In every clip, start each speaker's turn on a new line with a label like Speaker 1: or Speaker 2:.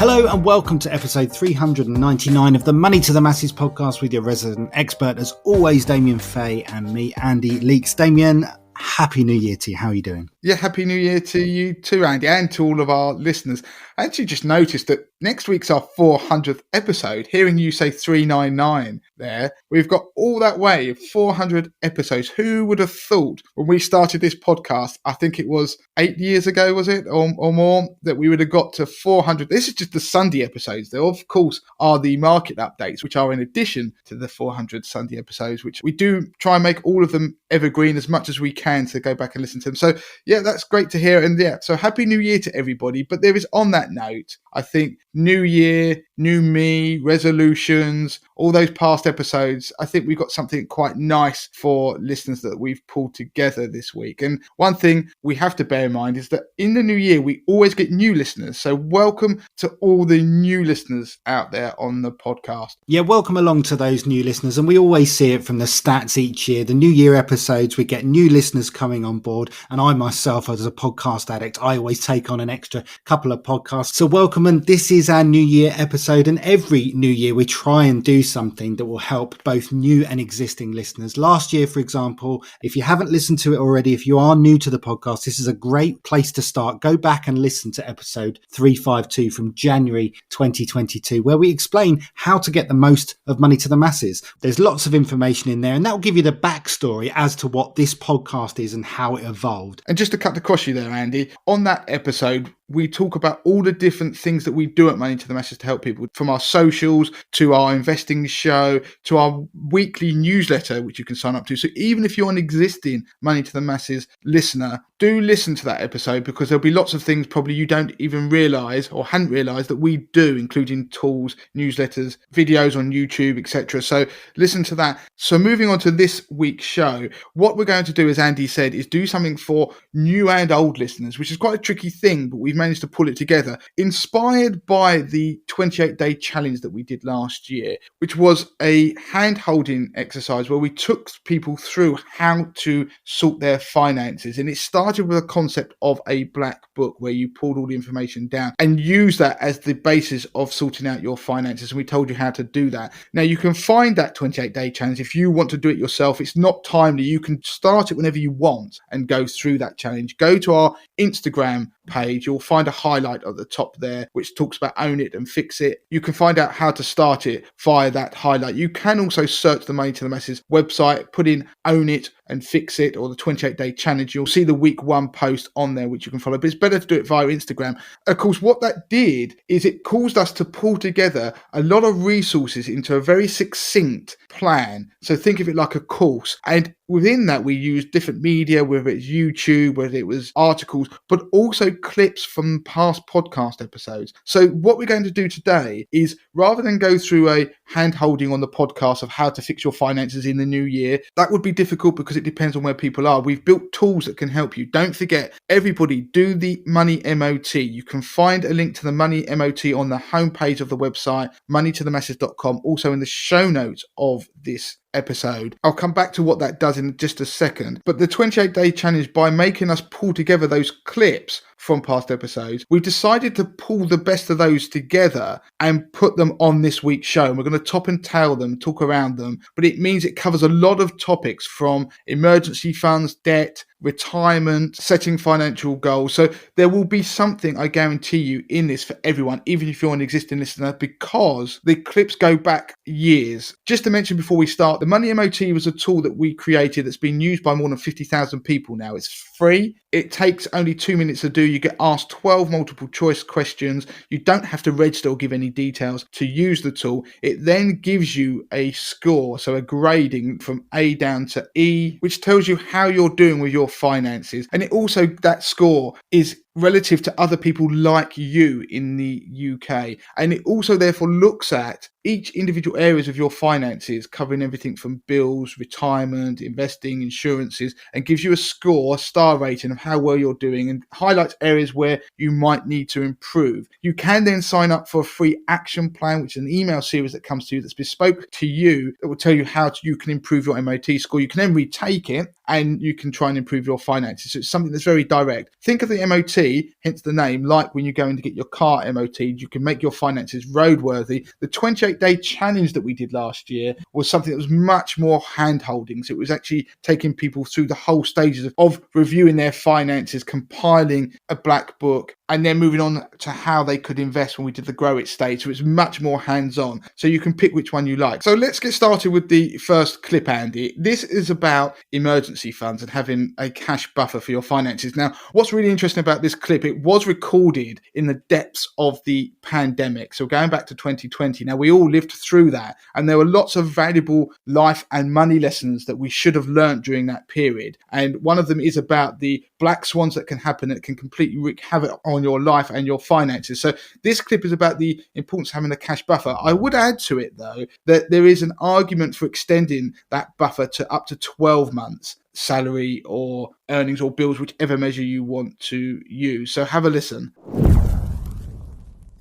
Speaker 1: Hello and welcome to episode 399 of the Money to the Masses podcast with your resident expert, as always, Damien Fay and me, Andy Leeks. Damien, Happy New Year to you. How are you doing?
Speaker 2: Yeah, Happy New Year to you too, Andy, and to all of our listeners. I actually just noticed that next week's our 400th episode. Hearing you say 399 there, we've got all that way, 400 episodes. Who would have thought when we started this podcast, I think it was 8 years ago, was it, or more, that we would have got to 400. This is just the Sunday episodes. There, of course, are the market updates, which are in addition to the 400 Sunday episodes, which we do try and make all of them evergreen as much as we can to go back and listen to them. So, yeah, that's great to hear. And yeah, so Happy New Year to everybody. But there is, on that note, I think New Year, new me, resolutions, all those past episodes, I think we've got something quite nice for listeners that we've pulled together this week. And one thing we have to bear in mind is that in the new year, we always get new listeners. So welcome to all the new listeners out there on the podcast.
Speaker 1: Yeah, welcome along to those new listeners. And we always see it from the stats each year. The New Year episodes, we get new listeners coming on board. And I myself, as a podcast addict, I always take on an extra couple of podcasts. So welcome. And this is our New Year episode. And every new year, we try and do something that will help both new and existing listeners. Last year, for example, if you haven't listened to it already, if you are new to the podcast, this is a great place to start. Go back and listen to episode 352 from January 2022, where we explain how to get the most of Money to the Masses. There's lots of information in there, and that will give you the backstory as to what this podcast is and how it evolved.
Speaker 2: And just to cut across you there, Andy, on that episode, we talk about all the different things that we do at Money to the Masses to help people, from our socials to our investing show to our weekly newsletter, which you can sign up to. So even if you're an existing Money to the Masses listener, do listen to that episode, because there'll be lots of things probably you don't even realise or hadn't realised that we do, including tools, newsletters, videos on YouTube, etc. So listen to that. So moving on to this week's show, what we're going to do, as Andy said, is do something for new and old listeners, which is quite a tricky thing, but we've managed to pull it together, inspired by the 28-day challenge that we did last year, which was a hand-holding exercise where we took people through how to sort their finances. And it started with a concept of a black book where you pulled all the information down and use that as the basis of sorting out your finances. And we told you how to do that. Now, you can find that 28-day challenge if you want to do it yourself. It's not timely. You can start it whenever you want and go through that challenge. Go to our Instagram page. You'll find a highlight at the top there which talks about Own It and Fix It. You can find out how to start it via that highlight. You can also search the Money to the Masses website, put in Own It and Fix It or the 28-day challenge. You'll see the week one post on there which you can follow, but it's better to do it via Instagram. Of course, what that did is it caused us to pull together a lot of resources into a very succinct plan. So think of it like a course, and within that we use different media, whether it's YouTube, whether it was articles, but also clips from past podcast episodes. So what we're going to do today is, rather than go through a hand-holding on the podcast of how to fix your finances in the new year, that would be difficult because it depends on where people are. We've built tools that can help you. Don't forget, everybody, do the Money MOT. You can find a link to the Money MOT on the homepage of the website, moneytothemasses.com, also in the show notes of this episode. I'll come back to what that does in just a second. But the 28-day challenge, by making us pull together those clips from past episodes, we've decided to pull the best of those together and put them on this week's show. And we're going to top and tail them, talk around them, but it means it covers a lot of topics, from emergency funds, debt, retirement, setting financial goals. So there will be something, I guarantee you, in this for everyone, even if you're an existing listener, because the clips go back years. Just to mention before we start, the Money MOT was a tool that we created that's been used by more than 50,000 people now. It's free. It takes only 2 minutes to do. You get asked 12 multiple choice questions. You don't have to register or give any details to use the tool. It then gives you a score, so a grading from A down to E, which tells you how you're doing with your finances. And it also, that score is relative to other people like you in the UK. And it also therefore looks at each individual areas of your finances, covering everything from bills, retirement, investing, insurances, and gives you a score, a star rating of how well you're doing, and highlights areas where you might need to improve. You can then sign up for a free action plan, which is an email series that comes to you that's bespoke to you, that will tell you how you can improve your MOT score. You can then retake it and you can try and improve your finances. So it's something that's very direct. Think of the MOT MOT, hence the name, like when you go in to get your car MOT'd, you can make your finances roadworthy. The 28-day challenge that we did last year was something that was much more hand-holding. So it was actually taking people through the whole stages of reviewing their finances, compiling a black book, and then moving on to how they could invest when we did the Grow It stage. So it's much more hands-on. So you can pick which one you like. So let's get started with the first clip, Andy. This is about emergency funds and having a cash buffer for your finances. Now, what's really interesting about this clip, it was recorded in the depths of the pandemic. So going back to 2020. Now, we all lived through that, and there were lots of valuable life and money lessons that we should have learned during that period. And one of them is about the black swans that can happen, that can completely wreak havoc on your life and your finances. So this clip is about the importance of having a cash buffer. I would add to it, though, that there is an argument for extending that buffer to up to 12 months salary or earnings or bills, whichever measure you want to use. So have a listen.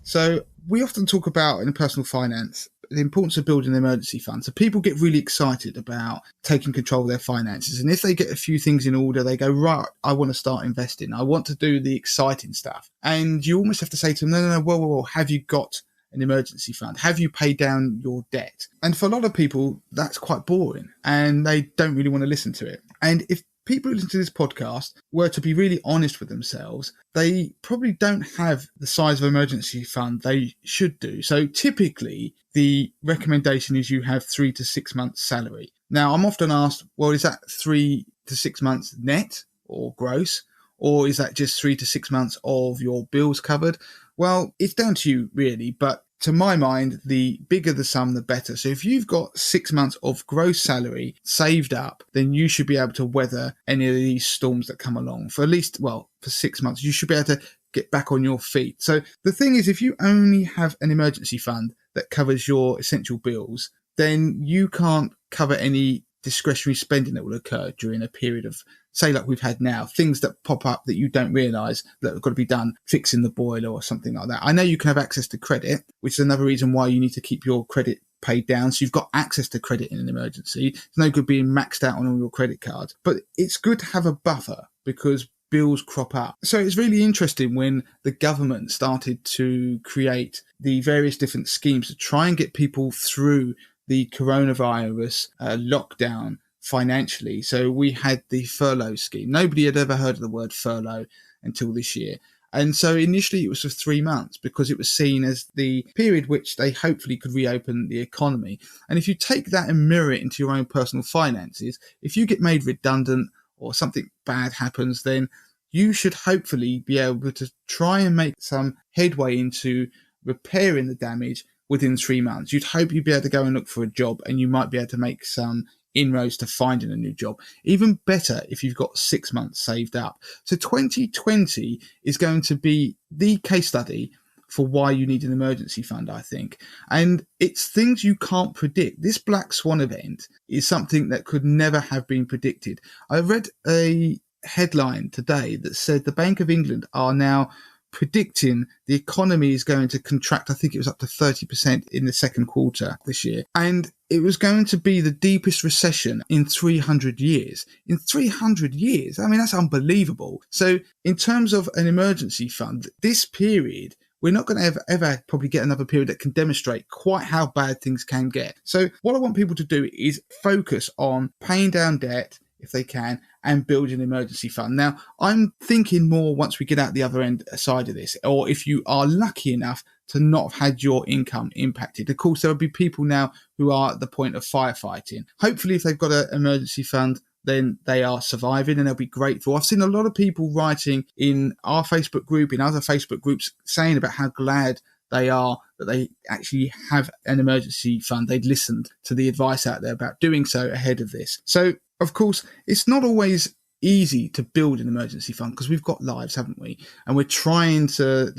Speaker 2: So we often talk about in personal finance the importance of building an emergency fund. So people get really excited about taking control of their finances. And if they get a few things in order, they go, right, I want to start investing. I want to do the exciting stuff. And you almost have to say to them, no, whoa, have you got an emergency fund? Have you paid down your debt? And for a lot of people, that's quite boring and they don't really want to listen to it. And if people who listen to this podcast were to be really honest with themselves, they probably don't have the size of emergency fund they should do. So typically, the recommendation is you have 3 to 6 months salary. Now, I'm often asked, well, is that 3 to 6 months net or gross? Or is that just 3 to 6 months of your bills covered? Well, it's down to you, really. But to my mind, the bigger the sum, the better. So if you've got 6 months of gross salary saved up, then you should be able to weather any of these storms that come along for at least, for 6 months. You should be able to get back on your feet. So the thing is, if you only have an emergency fund that covers your essential bills, then you can't cover any discretionary spending that will occur during a period of, say, like we've had now, things that pop up that you don't realise that have got to be done, fixing the boiler or something like that. I know you can have access to credit, which is another reason why you need to keep your credit paid down. So you've got access to credit in an emergency. It's no good being maxed out on all your credit cards, but it's good to have a buffer because bills crop up. So it's really interesting when the government started to create the various different schemes to try and get people through the coronavirus lockdown financially. So we had the furlough scheme. Nobody had ever heard of the word furlough until this year. And so initially it was for 3 months because it was seen as the period which they hopefully could reopen the economy. And if you take that and mirror it into your own personal finances, if you get made redundant or something bad happens, then you should hopefully be able to try and make some headway into repairing the damage within 3 months. You'd hope you'd be able to go and look for a job and you might be able to make some inroads to finding a new job. Even better if you've got 6 months saved up. So 2020 is going to be the case study for why you need an emergency fund, I think. And it's things you can't predict. This black swan event is something that could never have been predicted. I read a headline today that said the Bank of England are now predicting the economy is going to contract. I think it was up to 30% in the second quarter this year. And it was going to be the deepest recession in 300 years. In 300 years, I mean, that's unbelievable. So in terms of an emergency fund, this period, we're not going to ever probably get another period that can demonstrate quite how bad things can get. So what I want people to do is focus on paying down debt, if they can, and build an emergency fund. Now, I'm thinking more once we get out the other end side of this, or if you are lucky enough to not have had your income impacted. Of course, there will be people now who are at the point of firefighting. Hopefully, if they've got an emergency fund, then they are surviving and they'll be grateful. I've seen a lot of people writing in our Facebook group, in other Facebook groups, saying about how glad they are that they actually have an emergency fund. They'd listened to the advice out there about doing so ahead of this. So, of course, it's not always easy to build an emergency fund because we've got lives, haven't we? And we're trying to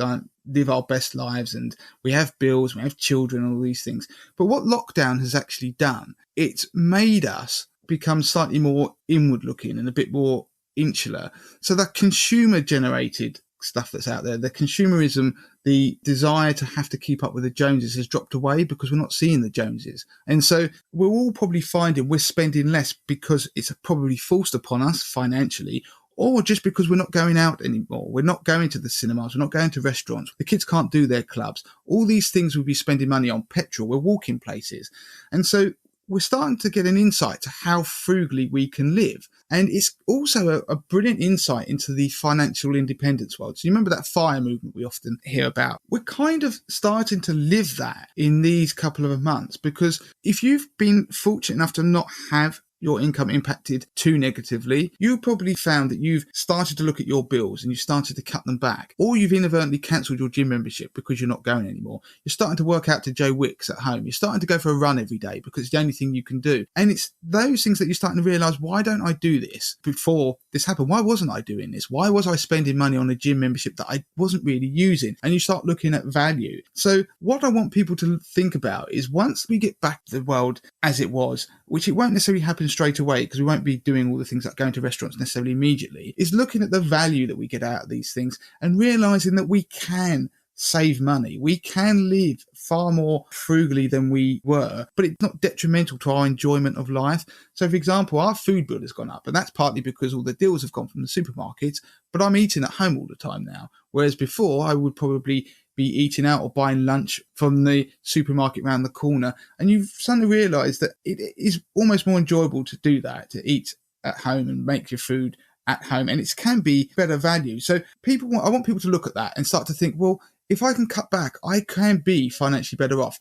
Speaker 2: live our best lives and we have bills, we have children, all these things. But what lockdown has actually done, it's made us become slightly more inward looking and a bit more insular. So that consumer generated stuff that's out there, the consumerism, the desire to have to keep up with the Joneses has dropped away because we're not seeing the Joneses. And so we're all probably finding we're spending less because it's probably forced upon us financially, or just because we're not going out anymore. We're not going to the cinemas. We're not going to restaurants. The kids can't do their clubs. All these things we'll be spending money on. Petrol. We're walking places. And so we're starting to get an insight to how frugally we can live. And it's also a brilliant insight into the financial independence world. So you remember that FIRE movement we often hear about? We're kind of starting to live that in these couple of months, because if you've been fortunate enough to not have your income impacted too negatively, you probably found that you've started to look at your bills and you've started to cut them back, or you've inadvertently cancelled your gym membership because you're not going anymore. You're starting to work out to Joe Wicks at home. You're starting to go for a run every day because it's the only thing you can do. And it's those things that you're starting to realise, why don't I do this before this happened? Why wasn't I doing this? Why was I spending money on a gym membership that I wasn't really using? And you start looking at value. So what I want people to think about is, once we get back to the world as it was, which it won't necessarily happen straight away because we won't be doing all the things like going to restaurants necessarily immediately, is looking at the value that we get out of these things and realising that we can save money. We can live far more frugally than we were, but it's not detrimental to our enjoyment of life. So, for example, our food bill has gone up, and that's partly because all the deals have gone from the supermarkets, but I'm eating at home all the time now. Whereas before, I would probably be eating out or buying lunch from the supermarket around the corner. And you've suddenly realised that it is almost more enjoyable to do that, to eat at home and make your food at home. And it can be better value. So I want people to look at that and start to think, well, if I can cut back, I can be financially better off.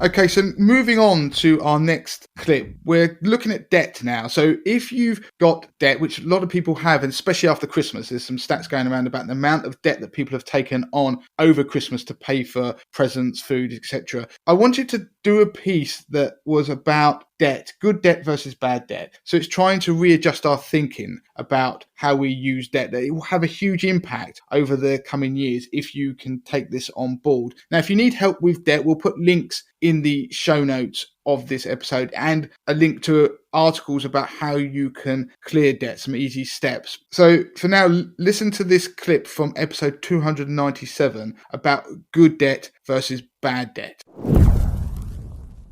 Speaker 2: Okay, so moving on to our next clip, we're looking at debt now. So if you've got debt, which a lot of people have, and especially after Christmas, there's some stats going around about the amount of debt that people have taken on over Christmas to pay for presents, food, etc. I wanted to do a piece that was about debt, good debt versus bad debt. So it's trying to readjust our thinking about how we use debt. It will have a huge impact over the coming years if you can take this on board. Now, if you need help with debt, we'll put links in the show notes of this episode and a link to articles about how you can clear debt, some easy steps. So for now, listen to this clip from episode 297 about good debt versus bad debt.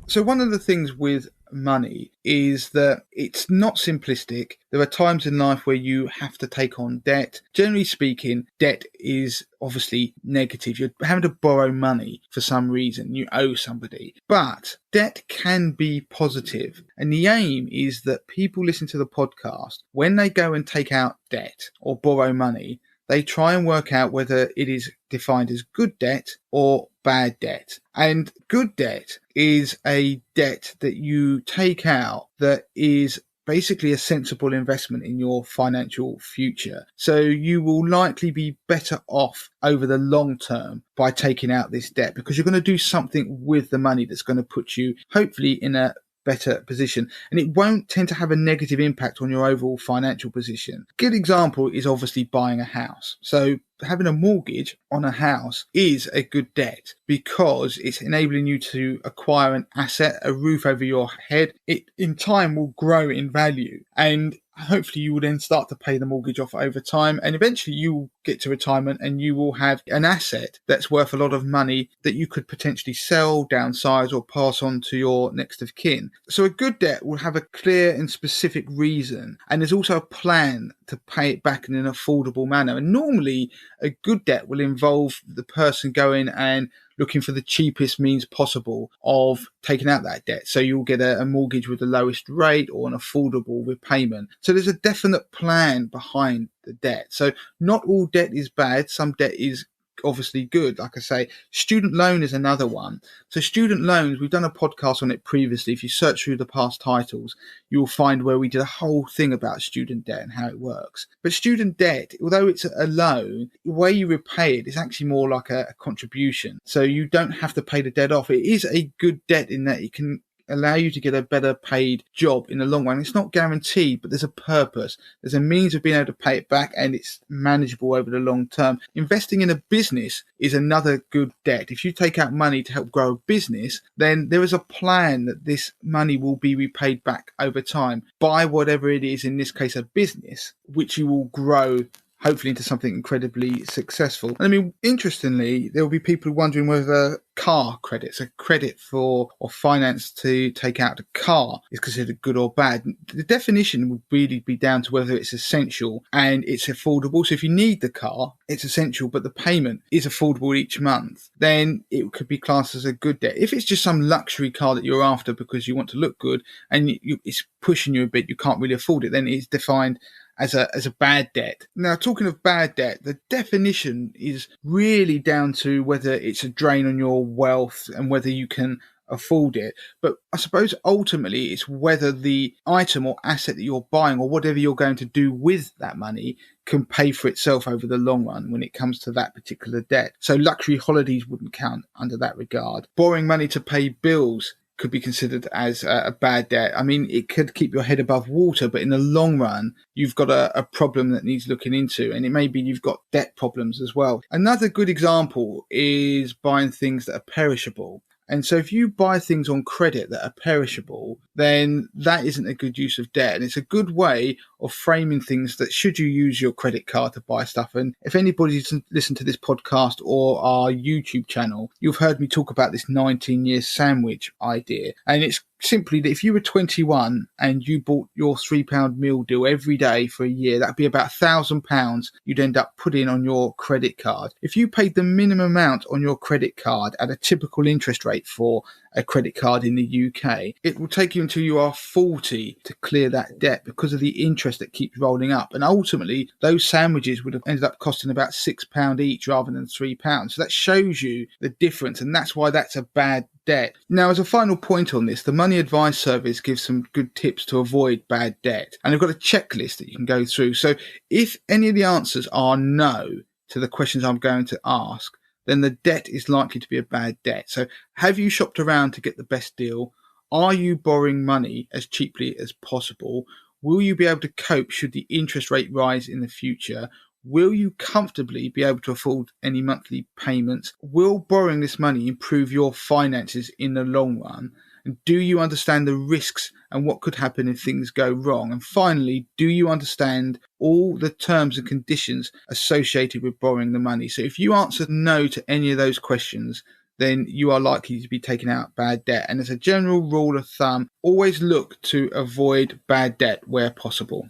Speaker 2: So one of the things with money is that it's not simplistic. There are times in life where you have to take on debt. Generally speaking, debt is obviously negative. You're having to borrow money for some reason. You owe somebody. But debt can be positive. And the aim is that people listen to the podcast, when they go and take out debt or borrow money, they try and work out whether it is defined as good debt or bad debt. And good debt is a debt that you take out that is basically a sensible investment in your financial future. So you will likely be better off over the long term by taking out this debt, because you're going to do something with the money that's going to put you hopefully in a better position, and it won't tend to have a negative impact on your overall financial position. Good example is obviously buying a house. So having a mortgage on a house is a good debt because it's enabling you to acquire an asset, a roof over your head. It in time will grow in value, and hopefully you will then start to pay the mortgage off over time, and eventually you will get to retirement and you will have an asset that's worth a lot of money that you could potentially sell, downsize, or pass on to your next of kin. So a good debt will have a clear and specific reason, and there's also a plan to pay it back in an affordable manner. And normally a good debt will involve the person going and looking for the cheapest means possible of taking out that debt. So you'll get a mortgage with the lowest rate or an affordable repayment. So there's a definite plan behind the debt. So not all debt is bad. Some debt is obviously good. Like I say, student loan is another one. So student loans, we've done a podcast on it previously. If you search through the past titles, you'll find where we did a whole thing about student debt and how it works. But student debt, although it's a loan, the way you repay it is actually more like a contribution. So you don't have to pay the debt off. It is a good debt in that it can allow you to get a better paid job in the long run. It's not guaranteed, but there's a purpose. There's a means of being able to pay it back, and it's manageable over the long term. Investing in a business is another good debt. If you take out money to help grow a business, then there is a plan that this money will be repaid back over time by whatever it is, in this case a business, which you will grow hopefully into something incredibly successful. And I mean, interestingly, there will be people wondering whether car credit, so credit for or finance to take out a car, is considered good or bad. The definition would really be down to whether it's essential and it's affordable. So if you need the car, it's essential, but the payment is affordable each month, then it could be classed as a good debt. If it's just some luxury car that you're after because you want to look good and it's pushing you a bit, you can't really afford it, then it's defined as a bad debt. Now, talking of bad debt, the definition is really down to whether it's a drain on your wealth and whether you can afford it. But I suppose ultimately it's whether the item or asset that you're buying or whatever you're going to do with that money can pay for itself over the long run when it comes to that particular debt. So luxury holidays wouldn't count under that regard. Borrowing money to pay bills could be considered as a bad debt. I mean, it could keep your head above water, but in the long run, you've got a problem that needs looking into, and it may be you've got debt problems as well. Another good example is buying things that are perishable. And so if you buy things on credit that are perishable, then that isn't a good use of debt. And it's a good way of framing things that should you use your credit card to buy stuff. And if anybody's listened to this podcast or our YouTube channel, you've heard me talk about this 19-year sandwich idea. And it's simply that if you were 21 and you bought your £3 meal deal every day for a year, that'd be about £1,000 you'd end up putting on your credit card. If you paid the minimum amount on your credit card at a typical interest rate for a credit card in the UK, it will take you until you are 40 to clear that debt because of the interest that keeps rolling up. And ultimately, those sandwiches would have ended up costing about £6 each rather than £3. So that shows you the difference, and that's why that's a bad debt. Now, as a final point on this, the Money Advice Service gives some good tips to avoid bad debt. And they've got a checklist that you can go through. So if any of the answers are no to the questions I'm going to ask, then the debt is likely to be a bad debt. So have you shopped around to get the best deal? Are you borrowing money as cheaply as possible? Will you be able to cope should the interest rate rise in the future? Will you comfortably be able to afford any monthly payments? Will borrowing this money improve your finances in the long run? And do you understand the risks and what could happen if things go wrong? And finally, do you understand all the terms and conditions associated with borrowing the money? So if you answer no to any of those questions, then you are likely to be taking out bad debt. And as a general rule of thumb, always look to avoid bad debt where possible.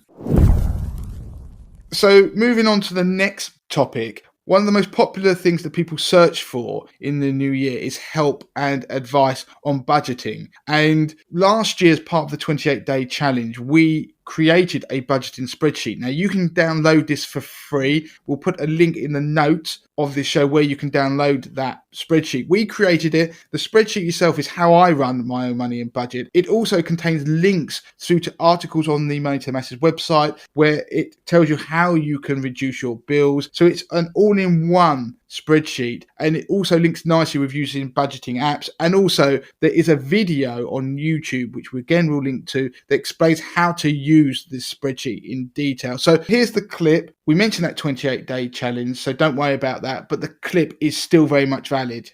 Speaker 2: So moving on to the next topic, one of the most popular things that people search for in the new year is help and advice on budgeting. And last year, as part of the 28-day challenge, we created a budgeting spreadsheet. Now, you can download this for free. We'll put a link in the notes of this show where you can download that spreadsheet. We created it. The spreadsheet itself is how I run my own money and budget. It also contains links through to articles on the Money to the Masses website where it tells you how you can reduce your bills. So it's an all-in-one spreadsheet, and it also links nicely with using budgeting apps. And also there is a video on YouTube, which we again will link to, that explains how to use this spreadsheet in detail. So here's the clip. We mentioned that 28-day challenge, so don't worry about that, but the clip is still very much valid.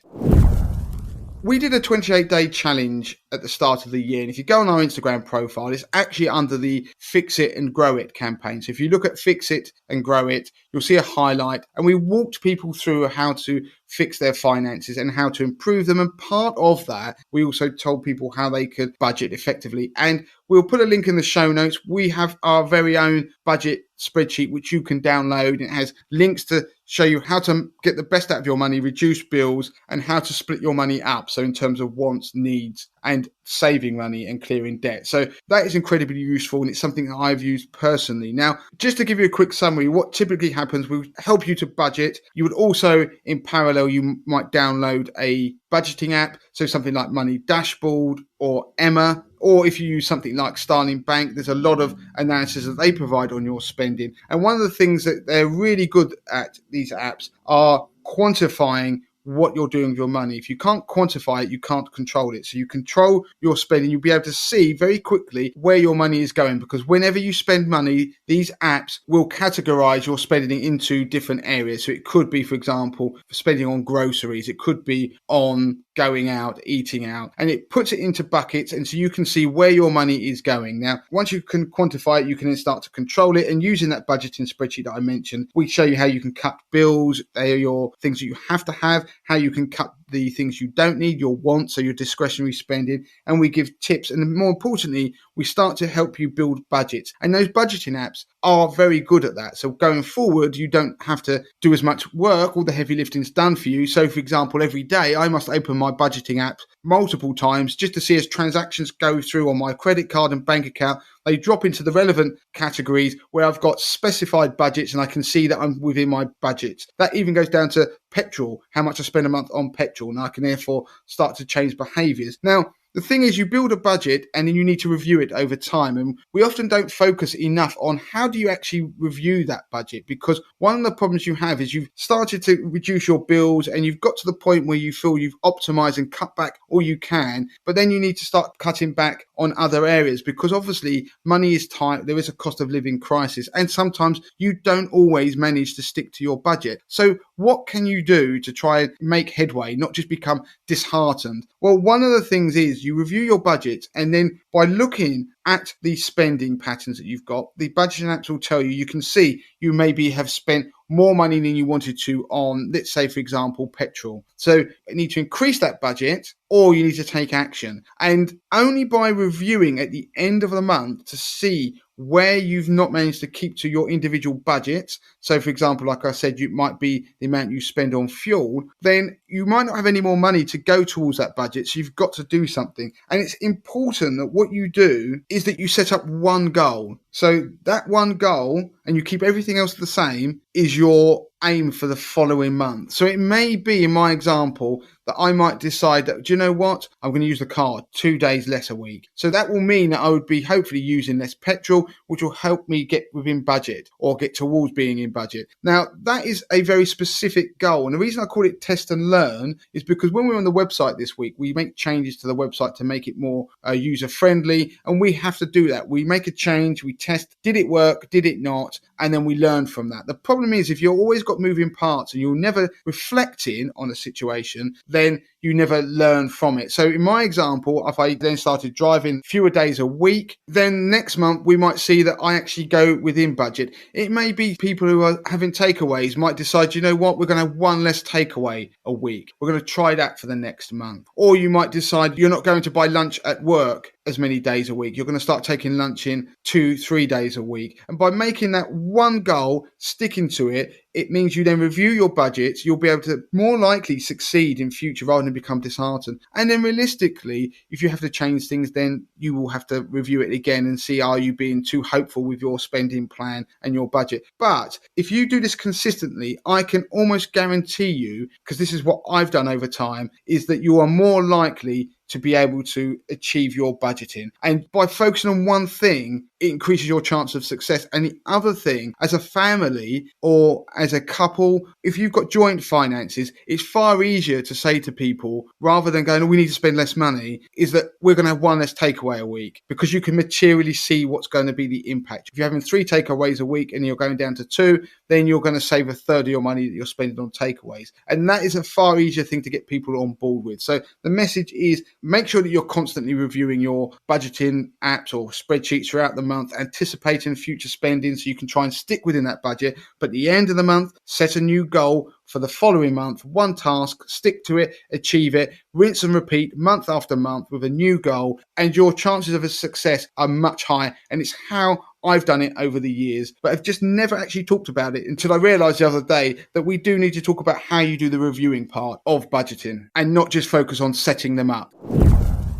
Speaker 2: We did a 28-day challenge at the start of the year, and if you go on our Instagram profile, it's actually under the Fix It and Grow It campaign. So if you look at Fix It and Grow It, you'll see a highlight, and we walked people through how to fix their finances and how to improve them. And part of that, we also told people how they could budget effectively. And we'll put a link in the show notes. We have our very own budget spreadsheet, which you can download. It has links to show you how to get the best out of your money, reduce bills, and how to split your money up. So in terms of wants, needs, and saving money and clearing debt. So that is incredibly useful, and it's something that I've used personally. Now, just to give you a quick summary, what typically happens, we help you to budget. You would also, in parallel, you might download a budgeting app, so something like Money Dashboard or Emma, or if you use something like Starling Bank, there's a lot of analysis that they provide on your spending. And one of the things that they're really good at, these apps, are quantifying what you're doing with your money. If you can't quantify it, you can't control it. So you control your spending. You'll be able to see very quickly where your money is going, because whenever you spend money, these apps will categorize your spending into different areas. So it could be, for example, spending on groceries. It could be on going out, eating out, and it puts it into buckets. And so you can see where your money is going. Now, once you can quantify it, you can then start to control it. And using that budgeting spreadsheet that I mentioned, we show you how you can cut bills. They are your things that you have to have, how you can cut the things you don't need, your wants, so your discretionary spending, and we give tips. And more importantly, we start to help you build budgets. And those budgeting apps are very good at that. So going forward, you don't have to do as much work. All the heavy lifting is done for you. So for example, every day I must open my budgeting app multiple times just to see as transactions go through on my credit card and bank account, they drop into the relevant categories where I've got specified budgets and I can see that I'm within my budgets. That even goes down to petrol, how much I spend a month on petrol, and I can therefore start to change behaviors. Now, the thing is, you build a budget and then you need to review it over time. And we often don't focus enough on how do you actually review that budget, because one of the problems you have is you've started to reduce your bills and you've got to the point where you feel you've optimized and cut back all you can, but then you need to start cutting back on other areas because obviously money is tight. There is a cost of living crisis and sometimes you don't always manage to stick to your budget. So what can you do to try and make headway, not just become disheartened? Well, one of the things is you review your budget, and then by looking at the spending patterns that you've got, the budgeting apps will tell you, you can see you maybe have spent more money than you wanted to on, let's say, for example, petrol. So you need to increase that budget or you need to take action. And only by reviewing at the end of the month to see where you've not managed to keep to your individual budgets. So, for example, like I said, it might be the amount you spend on fuel, then you might not have any more money to go towards that budget. So you've got to do something. And it's important that what you do is that you set up one goal. So that one goal, and you keep everything else the same, is your aim for the following month. So it may be, in my example, that I might decide that, do you know what? I'm going to use the car 2 days less a week. So that will mean that I would be hopefully using less petrol, which will help me get within budget or get towards being in budget. Now, that is a very specific goal. And the reason I call it test and learn is because when we're on the website this week, we make changes to the website to make it more user friendly. And we have to do that. We make a change, we test, did it work, did it not? And then we learn from that. The problem is if you've always got moving parts and you're never reflecting on a situation, then you never learn from it. So in my example, if I then started driving fewer days a week, then next month we might see that I actually go within budget. It may be people who are having takeaways might decide, you know what, we're going to have one less takeaway a week. We're going to try that for the next month. Or you might decide you're not going to buy lunch at work as many days a week. You're going to start taking lunch in 2-3 days a week. And by making that one goal, sticking to it, it means you then review your budgets. You'll be able to more likely succeed in future rather than become disheartened. And then realistically, if you have to change things, then you will have to review it again and see, are you being too hopeful with your spending plan and your budget? But if you do this consistently, I can almost guarantee you, because this is what I've done over time, is that you are more likely to be able to achieve your budgeting. And by focusing on one thing, it increases your chance of success. And the other thing, as a family or as a couple, if you've got joint finances, it's far easier to say to people, rather than going, oh, we need to spend less money, is that we're going to have one less takeaway a week, because you can materially see what's going to be the impact. If you're having 3 takeaways a week and you're going down to 2, then you're going to save a third of your money that you're spending on takeaways. And that is a far easier thing to get people on board with. So the message is, make sure that you're constantly reviewing your budgeting apps or spreadsheets throughout the month, anticipating future spending so you can try and stick within that budget. But at the end of the month, set a new goal for the following month, one task, stick to it, achieve it, rinse and repeat month after month with a new goal, and your chances of a success are much higher. And it's how I've done it over the years, but I've just never actually talked about it until I realized the other day that we do need to talk about how you do the reviewing part of budgeting and not just focus on setting them up.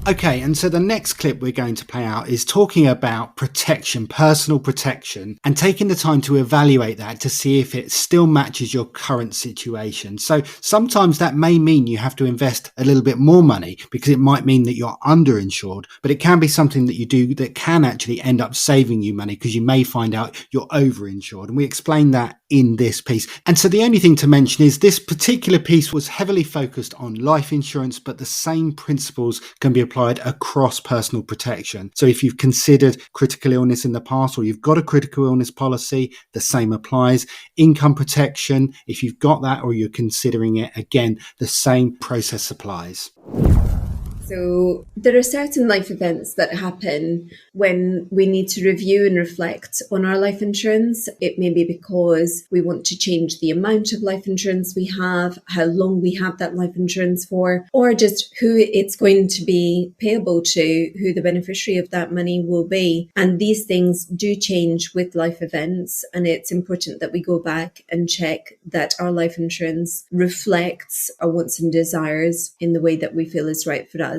Speaker 1: Okay, and so the next clip we're going to play out is talking about protection, personal protection, and taking the time to evaluate that to see if it still matches your current situation. So sometimes that may mean you have to invest a little bit more money because it might mean that you're underinsured, but it can be something that you do that can actually end up saving you money because you may find out you're overinsured. And we explain that in this piece. And so the only thing to mention is this particular piece was heavily focused on life insurance, but the same principles can be applied across personal protection. So if you've considered critical illness in the past or you've got a critical illness policy, the same applies. Income protection, if you've got that or you're considering it, again, the same process applies.
Speaker 3: So there are certain life events that happen when we need to review and reflect on our life insurance. It may be because we want to change the amount of life insurance we have, how long we have that life insurance for, or just who it's going to be payable to, who the beneficiary of that money will be. And these things do change with life events. And it's important that we go back and check that our life insurance reflects our wants and desires in the way that we feel is right for us.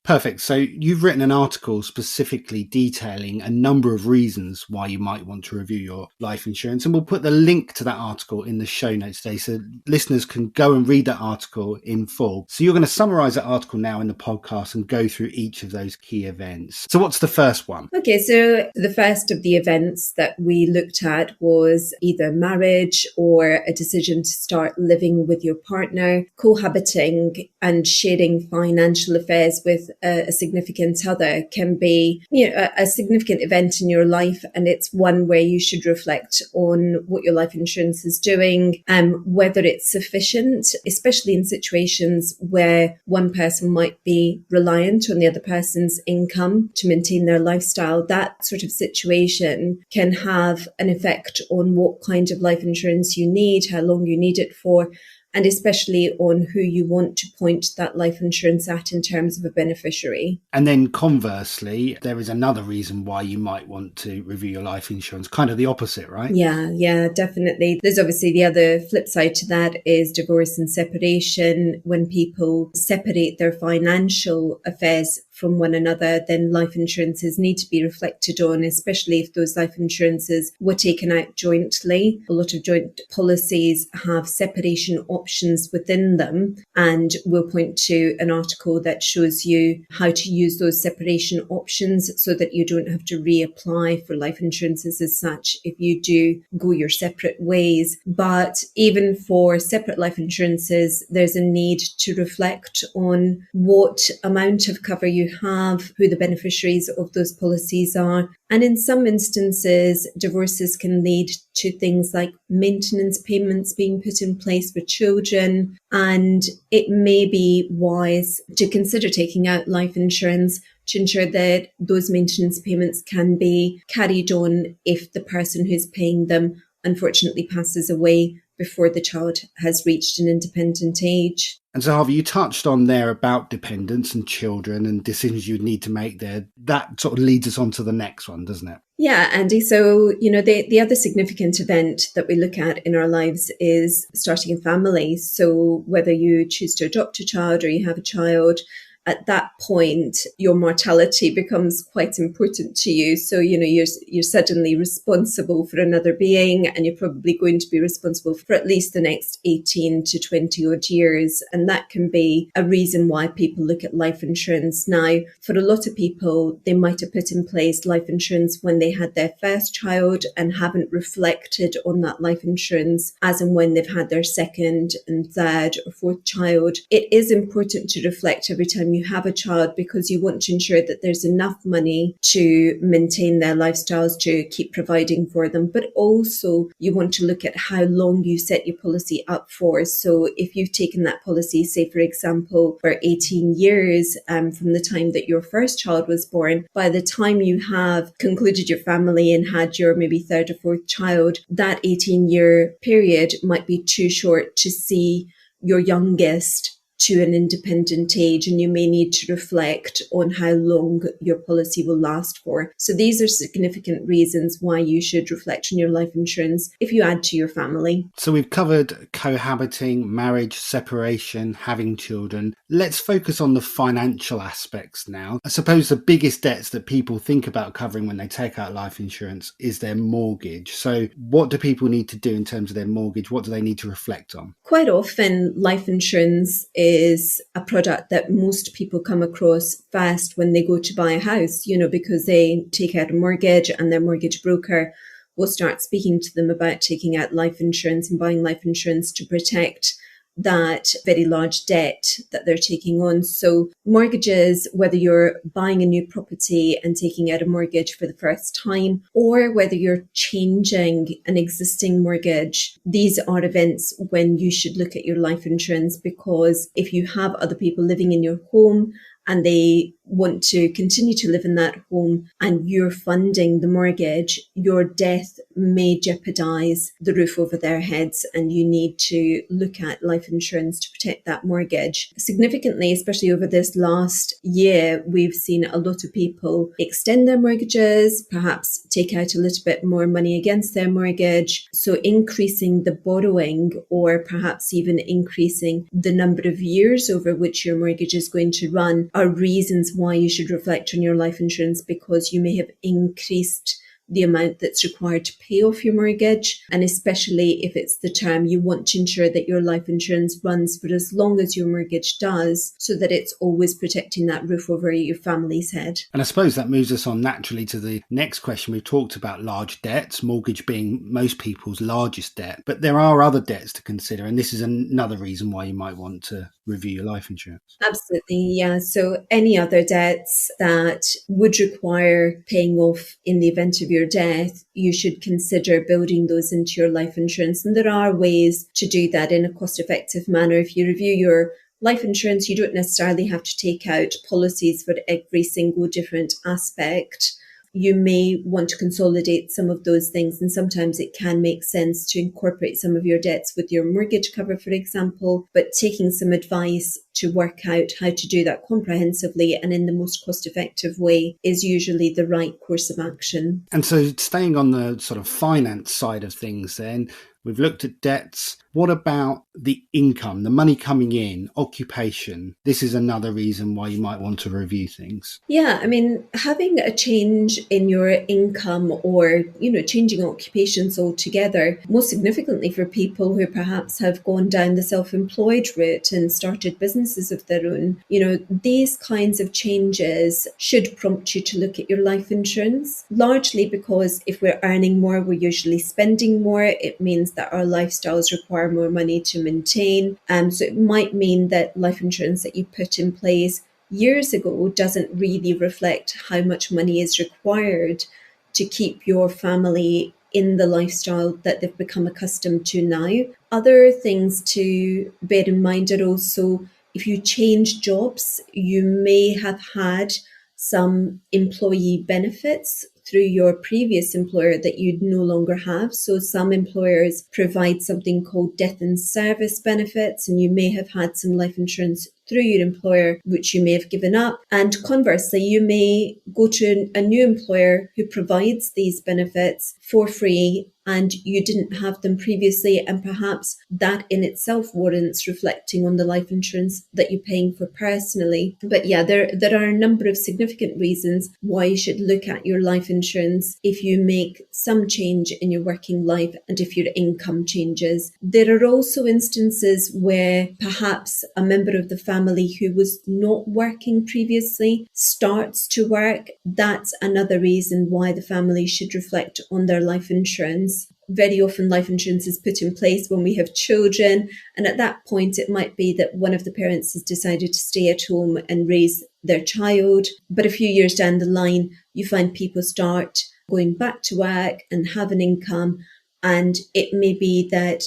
Speaker 1: Perfect. So you've written an article specifically detailing a number of reasons why you might want to review your life insurance. And we'll put the link to that article in the show notes today so listeners can go and read that article in full. So you're going to summarize that article now in the podcast and go through each of those key events. So what's the first one?
Speaker 3: Okay, so the first of the events that we looked at was either marriage or a decision to start living with your partner, cohabiting and sharing financial affairs with a significant other can be, a significant event in your life, and it's one where you should reflect on what your life insurance is doing and whether it's sufficient, especially in situations where one person might be reliant on the other person's income to maintain their lifestyle. That sort of situation can have an effect on what kind of life insurance you need, how long you need it for, and especially on who you want to point that life insurance at in terms of a beneficiary.
Speaker 1: And then conversely, there is another reason why you might want to review your life insurance, kind of the opposite, right?
Speaker 3: Yeah, definitely. There's obviously the other flip side to that is divorce and separation. When people separate their financial affairs from one another, then life insurances need to be reflected on, especially if those life insurances were taken out jointly. A lot of joint policies have separation options within them, and we'll point to an article that shows you how to use those separation options so that you don't have to reapply for life insurances as such if you do go your separate ways. But even for separate life insurances, there's a need to reflect on what amount of cover you have, who the beneficiaries of those policies are. And in some instances, divorces can lead to things like maintenance payments being put in place for children. And it may be wise to consider taking out life insurance to ensure that those maintenance payments can be carried on if the person who's paying them unfortunately passes away before the child has reached an independent age.
Speaker 1: And so, Harvey, you touched on there about dependents and children and decisions you'd need to make there. That sort of leads us on to the next one, doesn't it?
Speaker 3: Yeah, Andy. So, the other significant event that we look at in our lives is starting a family. So whether you choose to adopt a child or you have a child, at that point, your mortality becomes quite important to you. So, you're suddenly responsible for another being, and you're probably going to be responsible for at least the next 18 to 20 odd years. And that can be a reason why people look at life insurance. Now, for a lot of people, they might have put in place life insurance when they had their first child and haven't reflected on that life insurance as and when they've had their second and third or fourth child. It is important to reflect every time you have a child, because you want to ensure that there's enough money to maintain their lifestyles, to keep providing for them, but also you want to look at how long you set your policy up for. So if you've taken that policy, say for example, for 18 years from the time that your first child was born, by the time you have concluded your family and had your maybe third or fourth child, that 18-year period might be too short to see your youngest to an independent age, and you may need to reflect on how long your policy will last for. So these are significant reasons why you should reflect on your life insurance if you add to your family.
Speaker 1: So we've covered cohabiting, marriage, separation, having children. Let's focus on the financial aspects now. I suppose the biggest debts that people think about covering when they take out life insurance is their mortgage. So what do people need to do in terms of their mortgage? What do they need to reflect on?
Speaker 3: Quite often, life insurance is a product that most people come across first when they go to buy a house, because they take out a mortgage and their mortgage broker will start speaking to them about taking out life insurance and buying life insurance to protect that very large debt that they're taking on. So mortgages, whether you're buying a new property and taking out a mortgage for the first time, or whether you're changing an existing mortgage, these are events when you should look at your life insurance, because if you have other people living in your home and they want to continue to live in that home and you're funding the mortgage, your death may jeopardize the roof over their heads, and you need to look at life insurance to protect that mortgage. Significantly, especially over this last year, we've seen a lot of people extend their mortgages, perhaps take out a little bit more money against their mortgage. So increasing the borrowing, or perhaps even increasing the number of years over which your mortgage is going to run, are reasons why you should reflect on your life insurance, because you may have increased the amount that's required to pay off your mortgage. And especially if it's the term, you want to ensure that your life insurance runs for as long as your mortgage does, so that it's always protecting that roof over your family's head.
Speaker 1: And I suppose that moves us on naturally to the next question. We've talked about large debts, mortgage being most people's largest debt, but there are other debts to consider. And this is another reason why you might want to review your life insurance.
Speaker 3: Absolutely, yeah. So any other debts that would require paying off in the event of your death, you should consider building those into your life insurance. And there are ways to do that in a cost-effective manner. If you review your life insurance, you don't necessarily have to take out policies for every single different aspect. You may want to consolidate some of those things, and sometimes it can make sense to incorporate some of your debts with your mortgage cover, for example, but taking some advice to work out how to do that comprehensively and in the most cost-effective way is usually the right course of action.
Speaker 1: And so staying on the sort of finance side of things then, we've looked at debts. What about the income, the money coming in, occupation? This is another reason why you might want to review things.
Speaker 3: Yeah, I mean, having a change in your income, or, changing occupations altogether, most significantly for people who perhaps have gone down the self-employed route and started businesses of their own, these kinds of changes should prompt you to look at your life insurance, largely because if we're earning more, we're usually spending more. It means that our lifestyles require more money to maintain. So it might mean that life insurance that you put in place years ago doesn't really reflect how much money is required to keep your family in the lifestyle that they've become accustomed to now. Other things to bear in mind are also, if you change jobs, you may have had some employee benefits through your previous employer that you'd no longer have. So some employers provide something called death in service benefits, and you may have had some life insurance through your employer, which you may have given up. And conversely, you may go to a new employer who provides these benefits for free, and you didn't have them previously, and perhaps that in itself warrants reflecting on the life insurance that you're paying for personally. But yeah, there are a number of significant reasons why you should look at your life insurance if you make some change in your working life and if your income changes. There are also instances where perhaps a member of the family who was not working previously starts to work. That's another reason why the family should reflect on their life insurance. Very often life insurance is put in place when we have children, and at that point it might be that one of the parents has decided to stay at home and raise their child. But a few years down the line, you find people start going back to work and have an income, and it may be that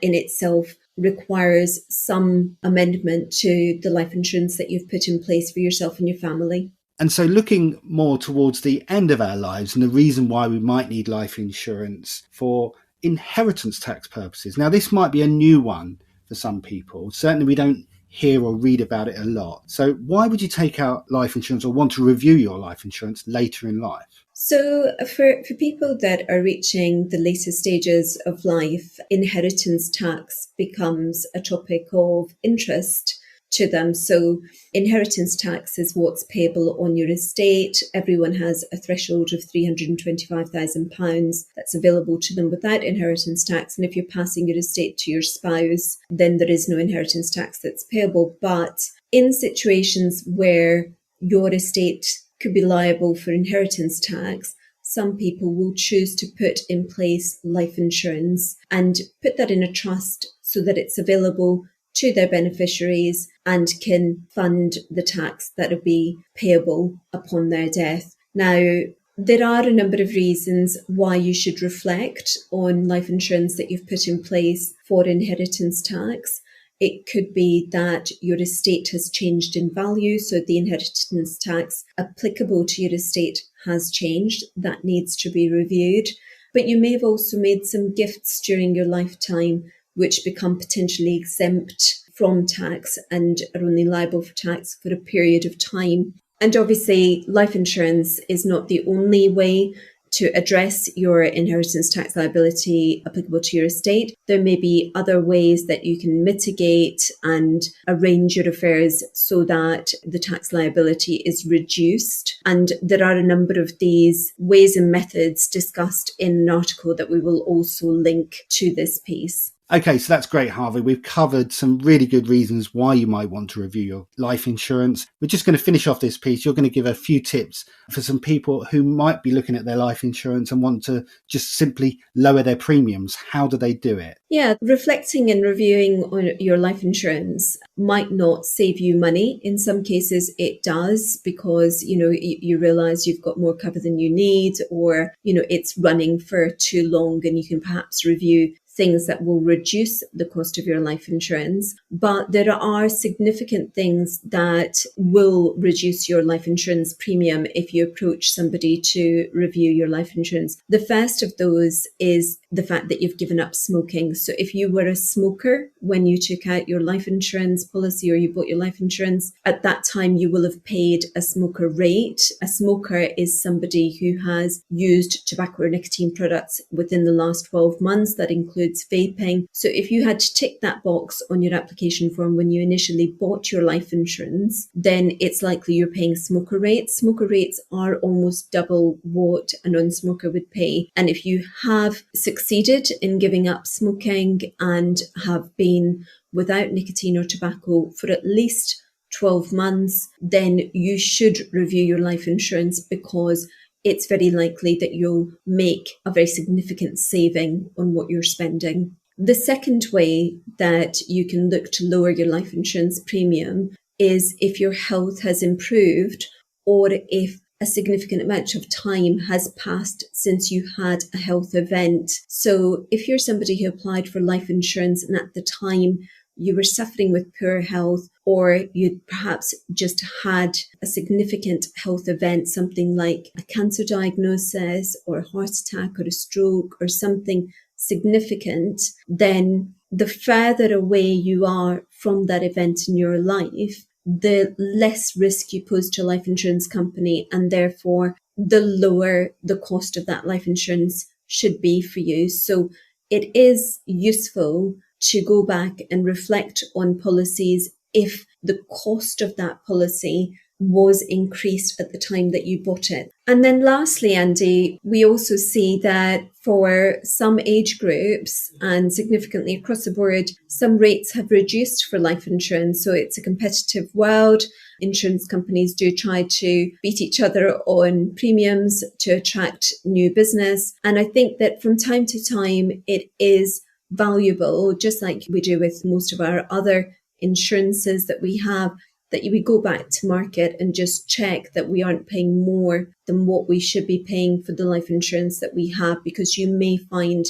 Speaker 3: in itself requires some amendment to the life insurance that you've put in place for yourself and your family.
Speaker 1: And so looking more towards the end of our lives and the reason why we might need life insurance for inheritance tax purposes. Now, this might be a new one for some people. Certainly we don't hear or read about it a lot. So why would you take out life insurance or want to review your life insurance later in life?
Speaker 3: So for people that are reaching the later stages of life, inheritance tax becomes a topic of interest to them. So inheritance tax is what's payable on your estate. Everyone has a threshold of £325,000 that's available to them without inheritance tax. And if you're passing your estate to your spouse, then there is no inheritance tax that's payable. But in situations where your estate could be liable for inheritance tax, some people will choose to put in place life insurance and put that in a trust so that it's available to their beneficiaries and can fund the tax that will be payable upon their death. Now, there are a number of reasons why you should reflect on life insurance that you've put in place for inheritance tax. It could be that your estate has changed in value, so the inheritance tax applicable to your estate has changed. That needs to be reviewed. But you may have also made some gifts during your lifetime which become potentially exempt from tax and are only liable for tax for a period of time. And obviously, life insurance is not the only way to address your inheritance tax liability applicable to your estate. There may be other ways that you can mitigate and arrange your affairs so that the tax liability is reduced. And there are a number of these ways and methods discussed in an article that we will also link to this piece.
Speaker 1: Okay, so that's great, Harvey. We've covered some really good reasons why you might want to review your life insurance. We're just going to finish off this piece. You're going to give a few tips for some people who might be looking at their life insurance and want to just simply lower their premiums. How do they do it?
Speaker 3: Yeah, reflecting and reviewing on your life insurance might not save you money. In some cases, it does because, you realize you've got more cover than you need, or, it's running for too long and you can perhaps review things that will reduce the cost of your life insurance. But there are significant things that will reduce your life insurance premium if you approach somebody to review your life insurance. The first of those is the fact that you've given up smoking. So if you were a smoker when you took out your life insurance policy or you bought your life insurance, at that time you will have paid a smoker rate. A smoker is somebody who has used tobacco or nicotine products within the last 12 months. That includes vaping. So if you had to tick that box on your application form when you initially bought your life insurance, then it's likely you're paying smoker rates. Smoker rates are almost double what a non-smoker would pay. And if you have succeeded in giving up smoking and have been without nicotine or tobacco for at least 12 months, then you should review your life insurance because it's very likely that you'll make a very significant saving on what you're spending. The second way that you can look to lower your life insurance premium is if your health has improved or if a significant amount of time has passed since you had a health event. So if you're somebody who applied for life insurance and at the time you were suffering with poor health, or you'd perhaps just had a significant health event, something like a cancer diagnosis or a heart attack or a stroke or something significant, then the further away you are from that event in your life, the less risk you pose to a life insurance company, and therefore the lower the cost of that life insurance should be for you. So it is useful to go back and reflect on policies if the cost of that policy was increased at the time that you bought it. And then lastly, Andy, we also see that for some age groups and significantly across the board, some rates have reduced for life insurance. So it's a competitive world. Insurance companies do try to beat each other on premiums to attract new business. And I think that from time to time, it is valuable, just like we do with most of our other insurances that we have, that we go back to market and just check that we aren't paying more than what we should be paying for the life insurance that we have, because you may find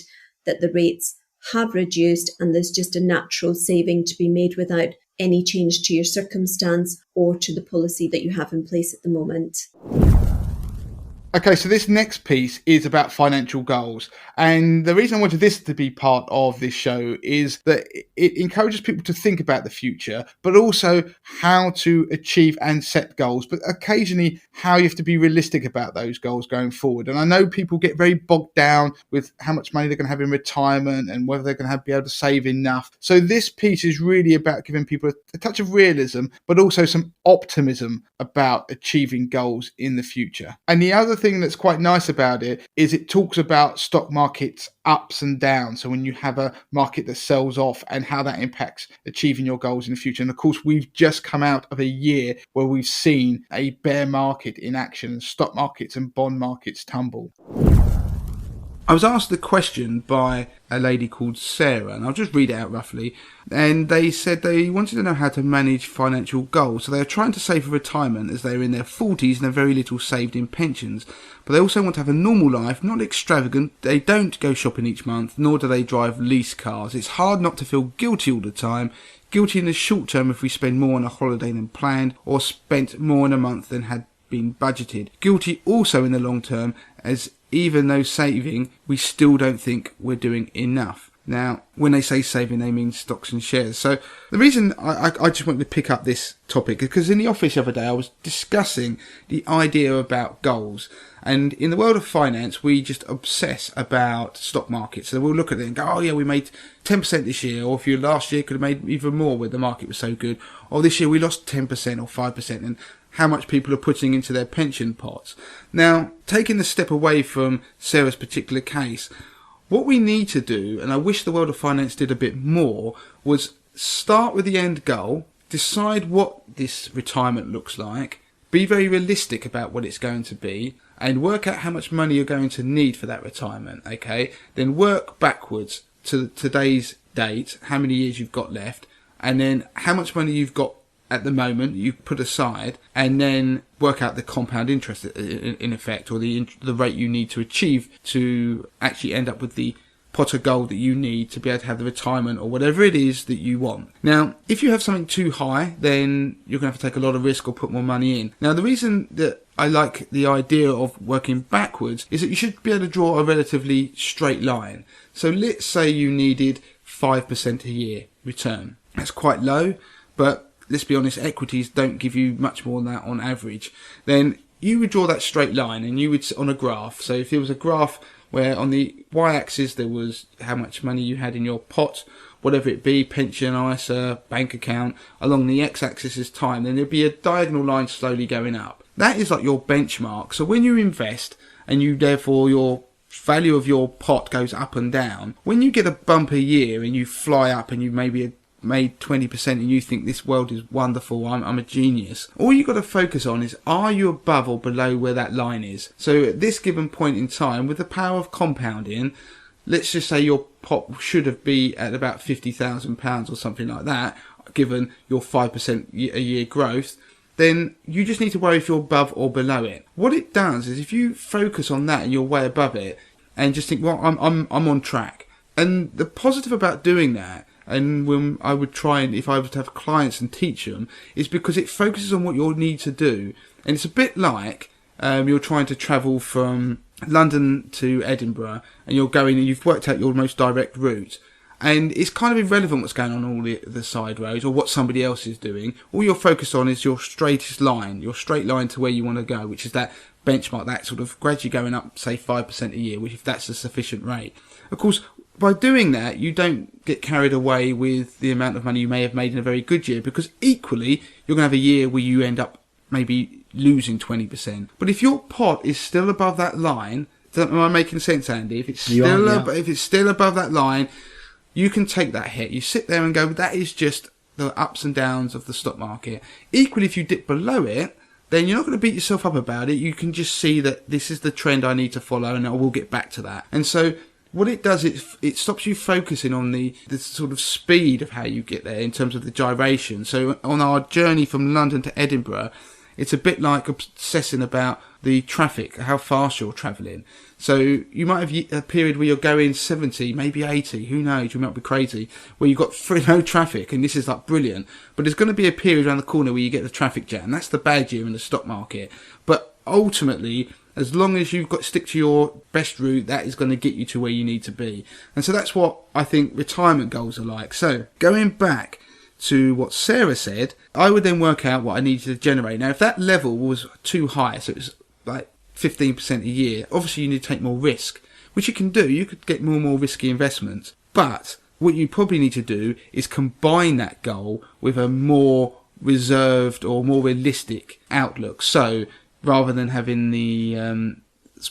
Speaker 3: that the rates have reduced and there's just a natural saving to be made without any change to your circumstance or to the policy that you have in place at the moment.
Speaker 2: Okay, so this next piece is about financial goals. And the reason I wanted this to be part of this show is that it encourages people to think about the future, but also how to achieve and set goals, but occasionally how you have to be realistic about those goals going forward. And I know people get very bogged down with how much money they're going to have in retirement and whether they're going to be able to save enough. So this piece is really about giving people a touch of realism, but also some optimism about achieving goals in the future. And the other thing that's quite nice about it is it talks about stock markets ups and downs. So when you have a market that sells off and how that impacts achieving your goals in the future. And of course, we've just come out of a year where we've seen a bear market in action and stock markets and bond markets tumble.
Speaker 4: I was asked the question by a lady called Sarah, and I'll just read it out roughly. And they said they wanted to know how to manage financial goals. So they are trying to save for retirement as they're in their 40s and have very little saved in pensions. But they also want to have a normal life, not extravagant. They don't go shopping each month, nor do they drive lease cars. It's hard not to feel guilty all the time. Guilty in the short term if we spend more on a holiday than planned, or spent more in a month than had been budgeted. Guilty also in the long term, as even though saving, we still don't think we're doing enough. Now, when they say saving, they mean stocks and shares. So the reason I just wanted to pick up this topic is because in the office the other day I was discussing the idea about goals. And in the world of finance, we just obsess about stock markets. So we'll look at it and go, oh yeah, we made 10% this year. Or if you last year could have made even more where the market was so good. Or this year we lost 10% or 5%. And how much people are putting into their pension pots. Now, taking a step away from Sarah's particular case, what we need to do, and I wish the world of finance did a bit more, was start with the end goal, decide what this retirement looks like, be very realistic about what it's going to be, and work out how much money you're going to need for that retirement, okay? Then work backwards to today's date, how many years you've got left, and then how much money you've got at the moment you put aside, and then work out the compound interest in effect, or the rate you need to achieve to actually end up with the pot of gold that you need to be able to have the retirement or whatever it is that you want. Now, if you have something too high, then you're going to have to take a lot of risk or put more money in. Now, the reason that I like the idea of working backwards is that you should be able to draw a relatively straight line. So let's say you needed 5% a year return. That's quite low, but let's be honest, equities don't give you much more than that on average. Then you would draw that straight line and you would, on a graph. So if there was a graph where on the y-axis there was how much money you had in your pot, whatever it be, pension, ISA, bank account, along the x-axis is time, then there'd be a diagonal line slowly going up. That is like your benchmark. So when you invest and you therefore your value of your pot goes up and down, when you get a bump a year and you fly up and you maybe made 20% and you think this world is wonderful, I'm a genius, all you got to focus on is, are you above or below where that line is? So at this given point in time, with the power of compounding, let's just say your pot should have been at about £50,000 or something like that, given your 5% a year growth, then you just need to worry if you're above or below it. What it does is if you focus on that and you're way above it and just think, well, I'm on track. And the positive about doing that, and when I would try and if I was to have clients and teach them, is because it focuses on what you'll need to do. And it's a bit like you're trying to travel from London to Edinburgh and you're going and you've worked out your most direct route. And it's kind of irrelevant what's going on all the side roads or what somebody else is doing. All you're focused on is your straightest line, your straight line to where you want to go, which is that benchmark, that sort of gradually going up, say 5% a year, which if that's a sufficient rate. Of course, by doing that, you don't get carried away with the amount of money you may have made in a very good year, because equally, you're going to have a year where you end up maybe losing 20%. But if your pot is still above that line, am I making sense, Andy? If it's still above that line, you can take that hit. You sit there and go, that is just the ups and downs of the stock market. Equally, if you dip below it, then you're not going to beat yourself up about it. You can just see that this is the trend I need to follow, and I will get back to that. And so what it does, it stops you focusing on the sort of speed of how you get there in terms of the gyration. So on our journey from London to Edinburgh, it's a bit like obsessing about the traffic, how fast you're travelling. So you might have a period where you're going 70, maybe 80, who knows, you might be crazy, where you've got no traffic, and this is like brilliant. But there's going to be a period around the corner where you get the traffic jam. That's the bad year in the stock market. But ultimately, As long as you've got to stick to your best route, that is going to get you to where you need to be. And so that's what I think retirement goals are like. So going back to what Sarah said, I would then work out what I needed to generate. Now, if that level was too high, so it was like 15% a year, obviously you need to take more risk, which you can do. You could get more and more risky investments. But what you probably need to do is combine that goal with a more reserved or more realistic outlook. So rather than having the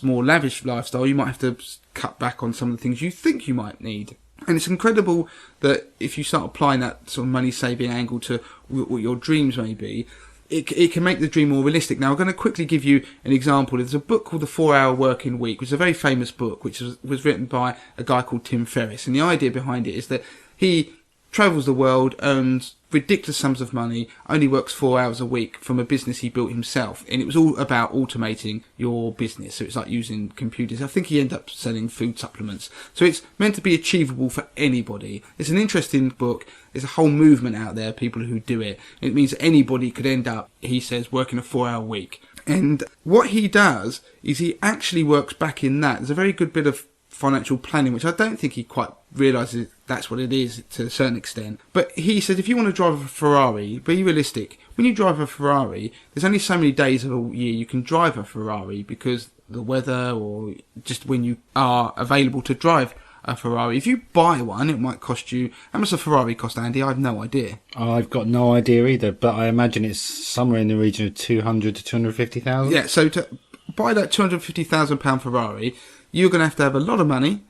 Speaker 4: more lavish lifestyle, you might have to cut back on some of the things you think you might need. And it's incredible that if you start applying that sort of money saving angle to what your dreams may be, it can make the dream more realistic. Now, I'm going to quickly give you an example. There's a book called The 4-Hour Working Week, which is a very famous book, which was written by a guy called Tim Ferriss. And the idea behind it is that he travels the world, earns ridiculous sums of money, only works 4 hours a week from a business he built himself. And it was all about automating your business. So it's like using computers. I think he ended up selling food supplements. So it's meant to be achievable for anybody. It's an interesting book. There's a whole movement out there, people who do it. It means anybody could end up, he says, working a 4-hour week. And what he does is he actually works back in that. There's a very good bit of financial planning, which I don't think he quite realises that's what it is to a certain extent. But he said, if you want to drive a Ferrari, be realistic. When you drive a Ferrari, there's only so many days of a year you can drive a Ferrari because the weather or just when you are available to drive a Ferrari. If you buy one, it might cost you... How much does a Ferrari cost, Andy? I have no idea.
Speaker 1: I've got no idea either, but I imagine it's somewhere in the region of 200 to 250,000.
Speaker 4: Yeah, so to buy that £250,000 Ferrari, you're going to have a lot of money,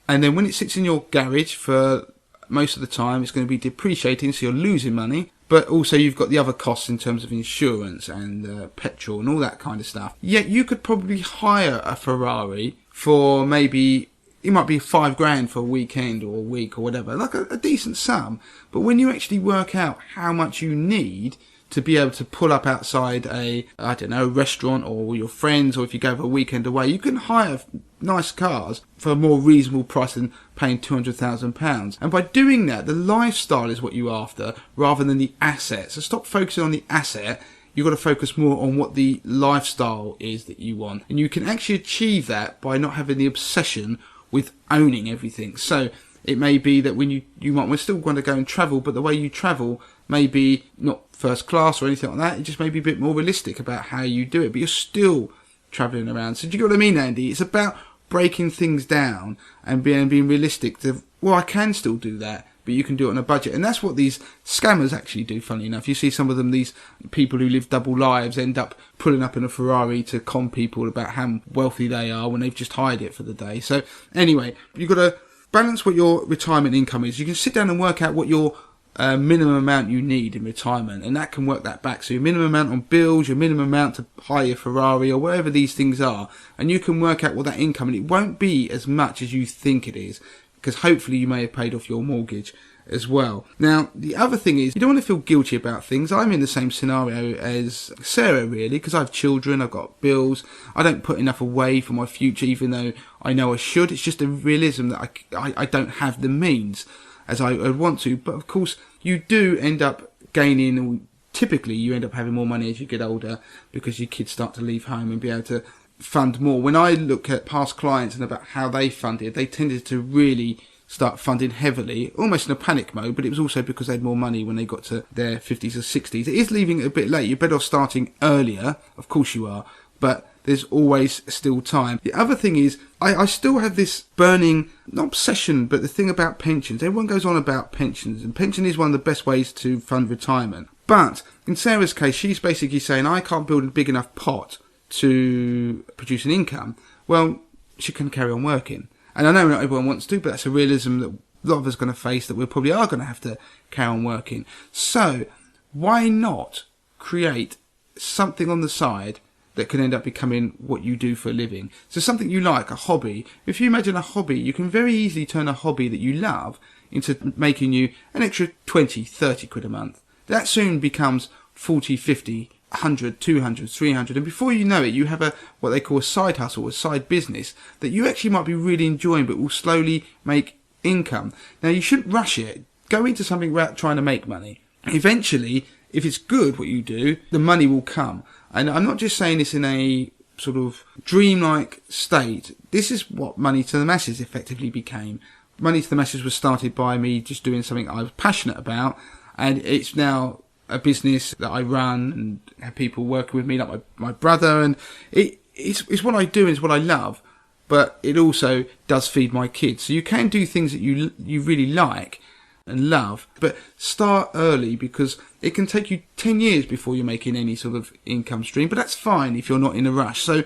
Speaker 4: and then when it sits in your garage for most of the time, it's going to be depreciating, so you're losing money. But also you've got the other costs in terms of insurance and petrol and all that kind of stuff. Yet you could probably hire a Ferrari for maybe... It might be $5,000 for a weekend or a week or whatever, like a decent sum. But when you actually work out how much you need to be able to pull up outside a restaurant or your friends, or if you go for a weekend away, you can hire nice cars for a more reasonable price than paying £200,000. And by doing that, the lifestyle is what you're after rather than the asset. So stop focusing on the asset. You've got to focus more on what the lifestyle is that you want. And you can actually achieve that by not having the obsession with owning everything. So it may be that when you might still want to go and travel, but the way you travel may be not first class or anything like that. It just may be a bit more realistic about how you do it, but you're still travelling around. So do you get what I mean, Andy? It's about breaking things down and being realistic to, well, I can still do that, but you can do it on a budget. And that's what these scammers actually do, funny enough. You see some of them, these people who live double lives, end up pulling up in a Ferrari to con people about how wealthy they are when they've just hired it for the day. So anyway, you've got to balance what your retirement income is. You can sit down and work out what your minimum amount you need in retirement, and that can work that back. So your minimum amount on bills, your minimum amount to hire your Ferrari or whatever these things are, and you can work out what that income, and it won't be as much as you think it is, because hopefully you may have paid off your mortgage as well. Now, the other thing is, you don't want to feel guilty about things. I'm in the same scenario as Sarah, really, because I have children, I've got bills. I don't put enough away for my future, even though I know I should. It's just a realism that I don't have the means as I would want to. But of course, you do end up gaining, typically you end up having more money as you get older because your kids start to leave home and be able to fund more. When I look at past clients and about how they funded, they tended to really start funding heavily, almost in a panic mode, but it was also because they had more money when they got to their 50s or 60s. It is leaving it a bit late. You're better off starting earlier, of course you are, but there's always still time. The other thing is, I still have this burning, not obsession, but the thing about pensions. Everyone goes on about pensions, and pension is one of the best ways to fund retirement. But in Sarah's case, she's basically saying, I can't build a big enough pot to produce an income. Well, she can carry on working. And I know not everyone wants to, but that's a realism that a lot of us are going to face, that we probably are going to have to carry on working. So why not create something on the side that can end up becoming what you do for a living? So something you like, a hobby. If you imagine a hobby, you can very easily turn a hobby that you love into making you an extra 20, 30 quid a month. That soon becomes 40, 50, 100, 200, 300, and before you know it, you have what they call a side hustle, a side business that you actually might be really enjoying, but will slowly make income. Now, you shouldn't rush it. Go into something without trying to make money. Eventually, if it's good what you do, the money will come. And I'm not just saying this in a sort of dreamlike state. This is what Money to the Masses effectively became. Money to the Masses was started by me just doing something I was passionate about, and it's now a business that I run and have people working with me, like my brother, and it's what I do and it's what I love, but it also does feed my kids. So you can do things that you really like and love, but start early, because it can take you 10 years before you're making any sort of income stream, but that's fine if you're not in a rush. So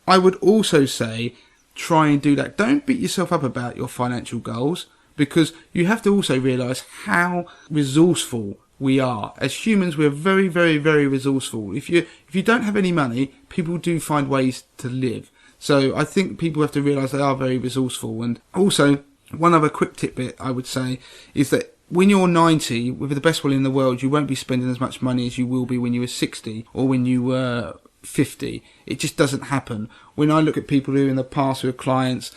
Speaker 4: I would also say try and do that. Don't beat yourself up about your financial goals, because you have to also realise how resourceful we are. As humans, we're very, very, very resourceful. If you don't have any money, people do find ways to live. So I think people have to realise they are very resourceful. And also, one other quick tidbit I would say is that when you're 90, with the best will in the world, you won't be spending as much money as you will be when you were 60 or when you were 50. It just doesn't happen. When I look at people who in the past who are clients,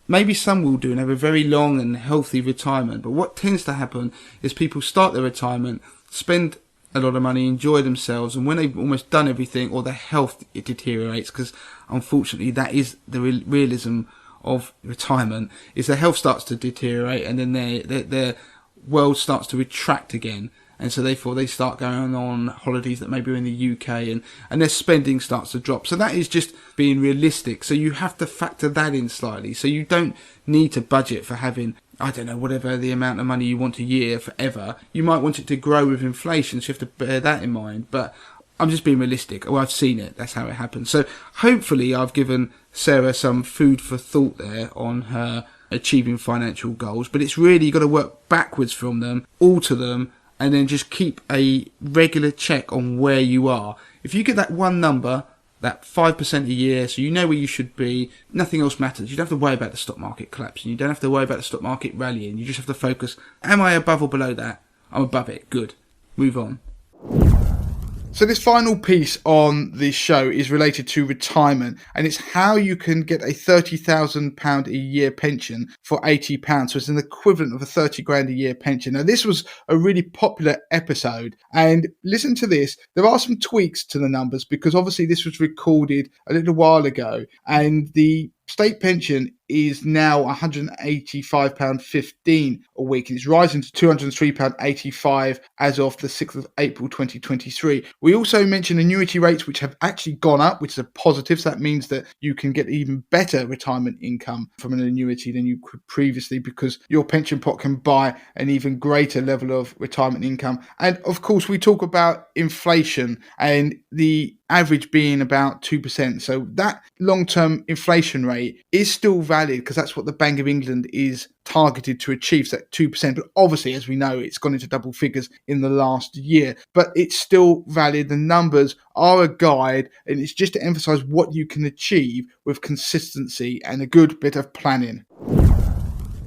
Speaker 4: maybe some will do and have a very long and healthy retirement, but what tends to happen is people start their retirement, spend a lot of money, enjoy themselves, and when they've almost done everything, or their health, it deteriorates, because unfortunately that is the realism of retirement, is their health starts to deteriorate, and then their world starts to retract again, and so therefore they start going on holidays that maybe are in the UK, and their spending starts to drop. So that is just being realistic. So you have to factor that in slightly. So you don't need to budget for having, I don't know, whatever the amount of money you want a year forever. You might want it to grow with inflation, so you have to bear that in mind. But I'm just being realistic. Well, I've seen it. That's how it happens. So hopefully I've given Sarah some food for thought there on her achieving financial goals. But it's really, you've got to work backwards from them, alter them, and then just keep a regular check on where you are. If you get that one number, that 5% a year, so you know where you should be, nothing else matters. You don't have to worry about the stock market collapsing. You don't have to worry about the stock market rallying. You just have to focus, am I above or below that? I'm above it. Good. Move on.
Speaker 2: So this final piece on this show is related to retirement, and it's how you can get a £30,000 a year pension for £80. So it's an equivalent of a 30 grand a year pension. Now, this was a really popular episode, and listen to this. There are some tweaks to the numbers, because obviously this was recorded a little while ago, and the state pension is now £185.15 a week, and it's rising to £203.85 as of the 6th of April 2023. We also mentioned annuity rates, which have actually gone up, which is a positive. So that means that you can get even better retirement income from an annuity than you could previously, because your pension pot can buy an even greater level of retirement income. And of course, we talk about inflation and the average being about 2%. So that long-term inflation rate is still valid, because that's what the Bank of England is targeted to achieve, so that 2%. But obviously, as we know, it's gone into double figures in the last year, but it's still valid. The numbers are a guide, and it's just to emphasize what you can achieve with consistency and a good bit of planning.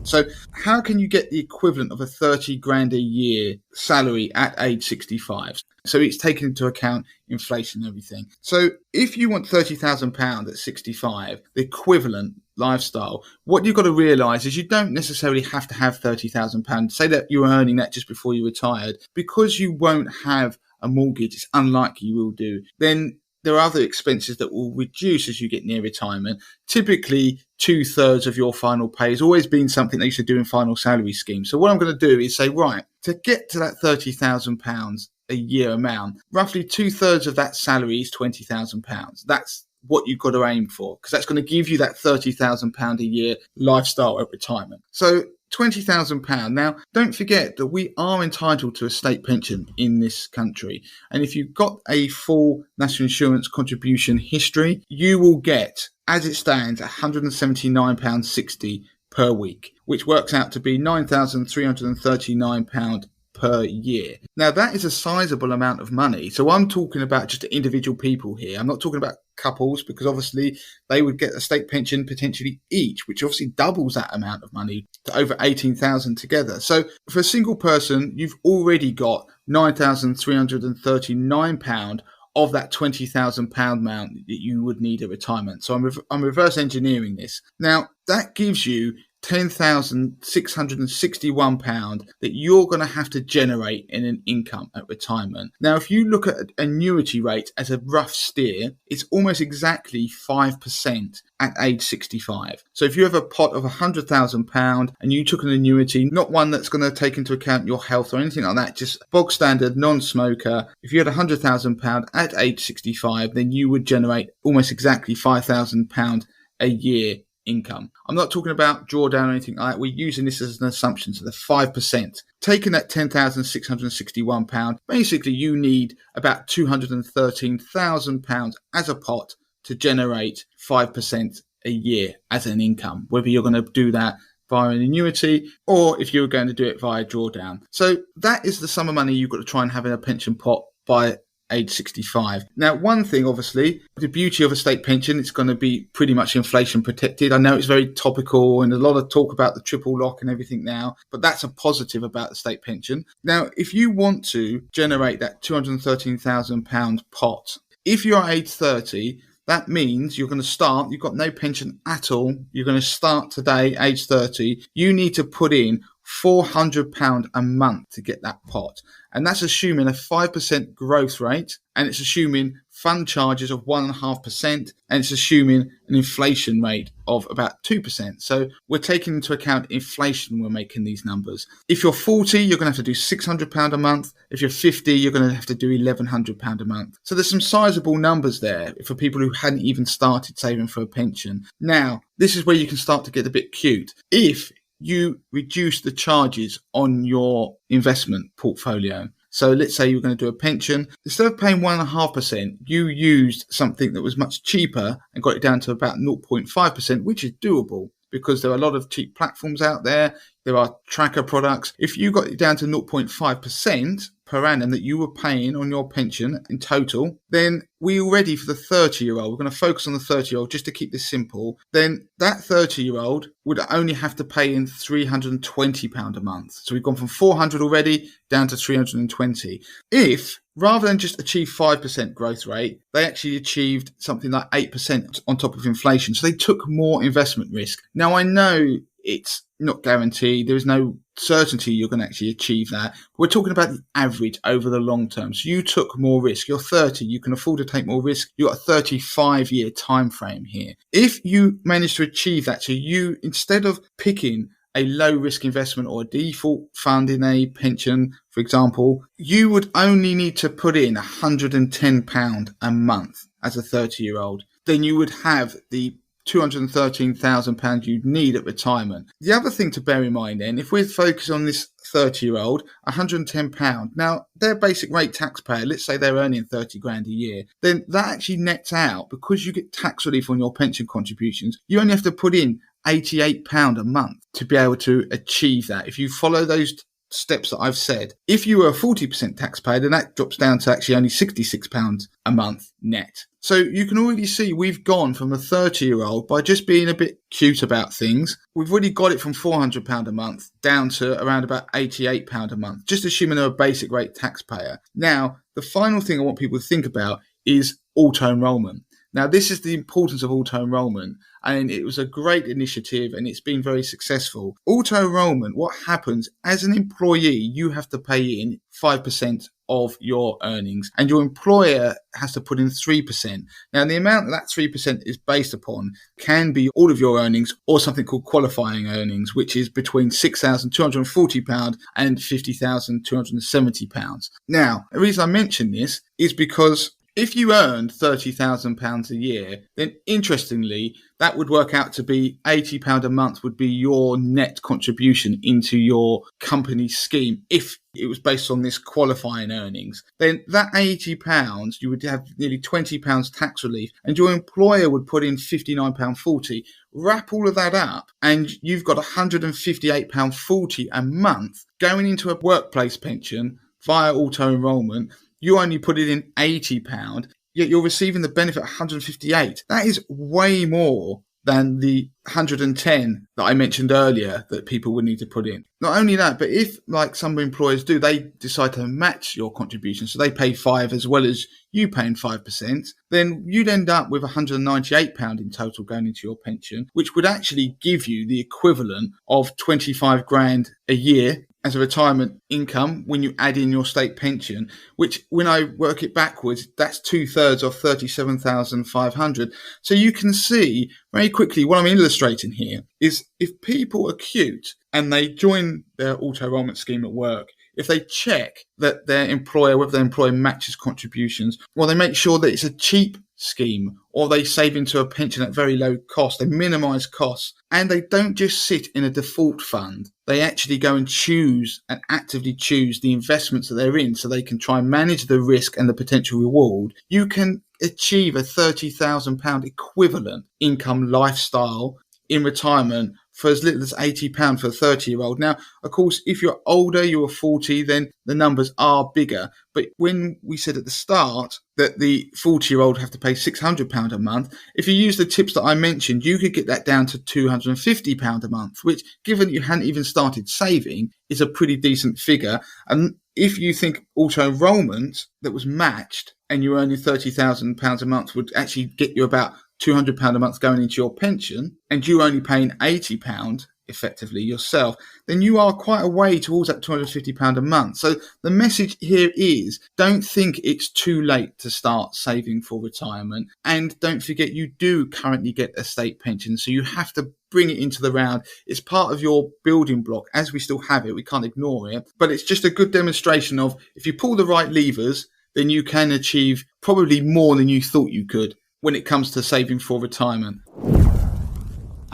Speaker 2: So how can you get the equivalent of a 30 grand a year salary at age 65? So it's taken into account inflation and everything. So if you want £30,000 at 65, the equivalent lifestyle, what you've got to realise is you don't necessarily have to have £30,000. Say that you were earning that just before you retired. Because you won't have a mortgage, it's unlikely you will do. Then there are other expenses that will reduce as you get near retirement. Typically, 2/3 of your final pay has always been something they used to do in final salary schemes. So what I'm going to do is say, right, to get to that £30,000 a year amount, roughly 2/3 of that salary is £20,000. That's what you've got to aim for, because that's going to give you that £30,000 a year lifestyle at retirement. So £20,000. Now, don't forget that we are entitled to a state pension in this country. And if you've got a full national insurance contribution history, you will get, as it stands, £179.60 per week, which works out to be £9,339 per year. Now, that is a sizable amount of money. So I'm talking about just individual people here. I'm not talking about couples, because obviously they would get a state pension potentially each, which obviously doubles that amount of money to over 18,000 together. So for a single person, you've already got £9,339 of that £20,000 amount that you would need at retirement. So I'm reverse engineering this. Now, that gives you £10,661 that you're going to have to generate in an income at retirement. Now, if you look at annuity rate as a rough steer, it's almost exactly 5% at age 65. So if you have a pot of £100,000 and you took an annuity, not one that's going to take into account your health or anything like that, just bog standard non-smoker, if you had £100,000 at age 65, then you would generate almost exactly £5,000 a year income. I'm not talking about drawdown or anything like that. We're using this as an assumption. So the 5%. Taking that £10,661, basically you need about £213,000 as a pot to generate 5% a year as an income, whether you're going to do that via an annuity or if you're going to do it via drawdown. So that is the sum of money you've got to try and have in a pension pot by age 65. Now, one thing, obviously, the beauty of a state pension, it's going to be pretty much inflation protected. I know it's very topical and a lot of talk about the triple lock and everything now, but that's a positive about the state pension. Now, if you want to generate that £213,000 pot, if you're age 30, that means you're going to start, you've got no pension at all. You're going to start today, age 30. You need to put in £400 a month to get that pot. And that's assuming a 5% growth rate, and it's assuming fund charges of 1.5%, and it's assuming an inflation rate of about 2%. So we're taking into account inflation when we're making these numbers. If you're 40, you're going to have to do £600 a month. If you're 50, you're going to have to do £1,100 a month. So there's some sizable numbers there for people who hadn't even started saving for a pension. Now, this is where you can start to get a bit cute. If you reduce the charges on your investment portfolio. So let's say you're going to do a pension. Instead of paying 1.5%, you used something that was much cheaper and got it down to about 0.5%, which is doable because there are a lot of cheap platforms out there. There are tracker products. If you got it down to 0.5% per annum that you were paying on your pension in total, then we already, for the 30-year-old, we're going to focus on the 30-year-old just to keep this simple, then that 30-year-old would only have to pay in £320 a month. So we've gone from 400 already down to 320. If, rather than just achieve 5% growth rate, they actually achieved something like 8% on top of inflation. So they took more investment risk. Now, I know it's not guaranteed. There is no certainty you're going to actually achieve that. We're talking about the average over the long term. So you took more risk. You're 30. You can afford to take more risk. You've got a 35-year time frame here. If you manage to achieve that, so you, instead of picking a low risk investment or a default fund in a pension, for example, you would only need to put in £110 a month as a 30-year-old. Then you would have the £213,000 you'd need at retirement. The other thing to bear in mind then, if we focus on this 30-year-old, £110, now their basic rate taxpayer, let's say they're earning 30 grand a year, then that actually nets out, because you get tax relief on your pension contributions, you only have to put in £88 a month to be able to achieve that. If you follow those steps that I've said, if you were a 40% taxpayer, then that drops down to actually only £66 a month net. So you can already see we've gone from a 30-year-old, by just being a bit cute about things, we've already got it from £400 a month down to around about £88 a month, just assuming they're a basic rate taxpayer. Now, the final thing I want people to think about is auto-enrollment. Now, this is the importance of auto-enrollment, and it was a great initiative and it's been very successful. Auto-enrollment, what happens, as an employee, you have to pay in 5% of your earnings and your employer has to put in 3%. Now, the amount that 3% is based upon can be all of your earnings or something called qualifying earnings, which is between £6,240 and £50,270. Now, the reason I mention this is because if you earned £30,000 a year, then interestingly, that would work out to be £80 a month would be your net contribution into your company scheme if it was based on this qualifying earnings. Then that £80, you would have nearly £20 tax relief and your employer would put in £59.40. Wrap all of that up and you've got £158.40 a month going into a workplace pension via auto-enrollment. You only put it in £80, yet you're receiving the benefit of £158. That is way more than the 110 that I mentioned earlier that people would need to put in. Not only that, but if, like some employers do, they decide to match your contribution, so they pay 5 as well as you paying 5%, then you'd end up with £198 in total going into your pension, which would actually give you the equivalent of 25 grand a year as a retirement income when you add in your state pension, which when I work it backwards, that's 2/3 of 37,500. So you can see very quickly what I'm illustrating here is if people are cute and they join their auto-enrollment scheme at work, if they check that their employer, whether their employer matches contributions, or they make sure that it's a cheap scheme, or they save into a pension at very low cost, they minimise costs, and they don't just sit in a default fund. They actually go and choose and actively choose the investments that they're in so they can try and manage the risk and the potential reward. You can achieve a £30,000 equivalent income lifestyle in retirement for as little as £80 for a 30-year-old. Now, of course, if you're older, you're 40, then the numbers are bigger. But when we said at the start that the 40-year-old have to pay £600 a month, if you use the tips that I mentioned, you could get that down to £250 a month, which, given you hadn't even started saving, is a pretty decent figure. And if you think auto-enrollment that was matched and you're earning £30,000 a month would actually get you about £200 a month going into your pension, and you're only paying £80 effectively yourself, then you are quite a way towards that £250 a month. So the message here is, don't think it's too late to start saving for retirement. And don't forget, you do currently get a state pension, so you have to bring it into the round. It's part of your building block. As we still have it, we can't ignore it. But it's just a good demonstration of, if you pull the right levers, then you can achieve probably more than you thought you could when it comes to saving for retirement.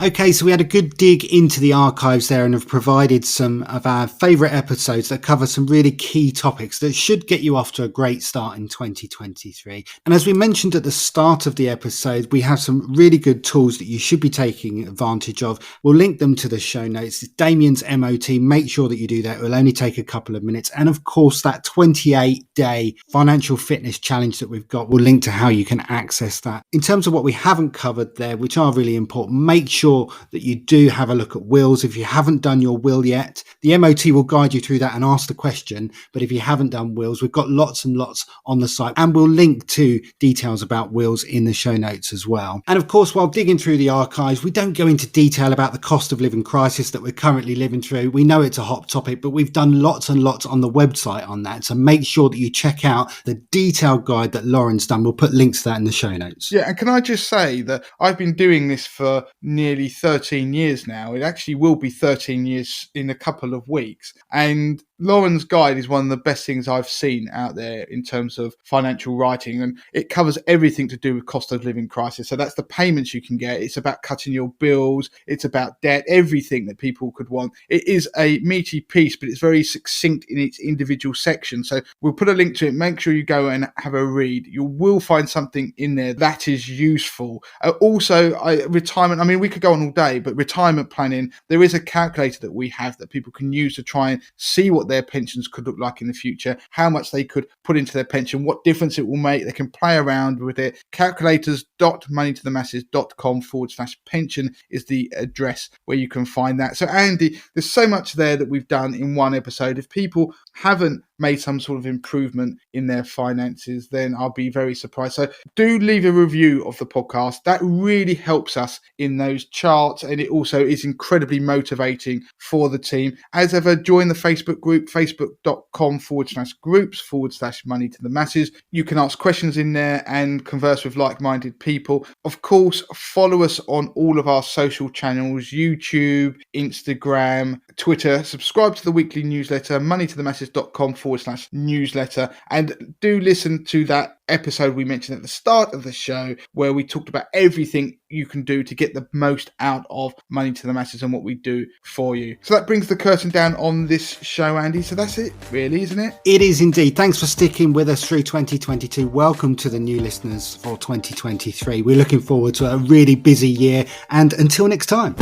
Speaker 1: Okay, so we had a good dig into the archives there and have provided some of our favourite episodes that cover some really key topics that should get you off to a great start in 2023. And as we mentioned at the start of the episode, we have some really good tools that you should be taking advantage of. We'll link them to the show notes. It's Damien's MOT. Make sure that you do that. It will only take a couple of minutes. And of course, that 28-day financial fitness challenge that we've got, we'll link to how you can access that. In terms of what we haven't covered there, which are really important, make sure that you do have a look at wills. If you haven't done your will yet, the MOT will guide you through that and ask the question. But if you haven't done wills, we've got lots and lots on the site, and we'll link to details about wills in the show notes as well. And of course, while digging through the archives, we don't go into detail about the cost of living crisis that we're currently living through. We know it's a hot topic, but we've done lots and lots on the website on that. So make sure that you check out the detailed guide that Lauren's done. We'll put links to that in the show notes.
Speaker 2: Yeah, and can I just say that I've been doing this for nearly 13 years now. It actually will be 13 years in a couple of weeks. And Lauren's guide is one of the best things I've seen out there in terms of financial writing, and it covers everything to do with cost of living crisis. So that's the payments you can get. It's about cutting your bills. It's about debt, everything that people could want. It is a meaty piece, but it's very succinct in its individual section. So we'll put a link to it. Make sure you go and have a read. You will find something in there that is useful. Retirement, I mean, we could go on all day, but retirement planning, there is a calculator that we have that people can use to try and see what their pensions could look like in the future, how much they could put into their pension, what difference it will make. They can play around with it. Calculators.moneytothemasses.com/pension is the address where you can find that. So Andy, there's so much there that we've done in one episode. If people haven't made some sort of improvement in their finances, then I'll be very surprised. So do leave a review of the podcast. That really helps us in those charts, and it also is incredibly motivating for the team. As ever, join the Facebook group, facebook.com/groups/money to the masses. You can ask questions in there and converse with like-minded people. Of course, follow us on all of our social channels, YouTube, Instagram, Twitter. Subscribe to the weekly newsletter, moneytothemasses.com/newsletter, and do listen to that episode we mentioned at the start of the show where we talked about everything you can do to get the most out of Money to the Masses and what we do for you. So that brings the curtain down on this show, Andy. So that's it, really, isn't it?
Speaker 1: It is indeed. Thanks for sticking with us through 2022. Welcome to the new listeners for 2023. We're looking forward to a really busy year, and until next time.